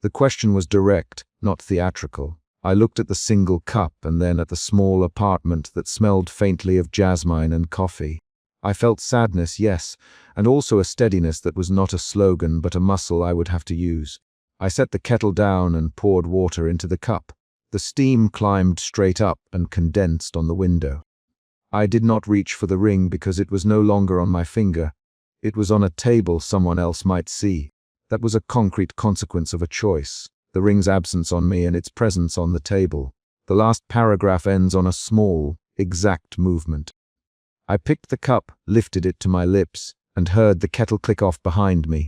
The question was direct, not theatrical. I looked at the single cup and then at the small apartment that smelled faintly of jasmine and coffee. I felt sadness, yes, and also a steadiness that was not a slogan but a muscle I would have to use. I set the kettle down and poured water into the cup. The steam climbed straight up and condensed on the window. I did not reach for the ring because it was no longer on my finger. It was on a table someone else might see. That was a concrete consequence of a choice. The ring's absence on me and its presence on the table. The last paragraph ends on a small, exact movement. I picked the cup, lifted it to my lips, and heard the kettle click off behind me.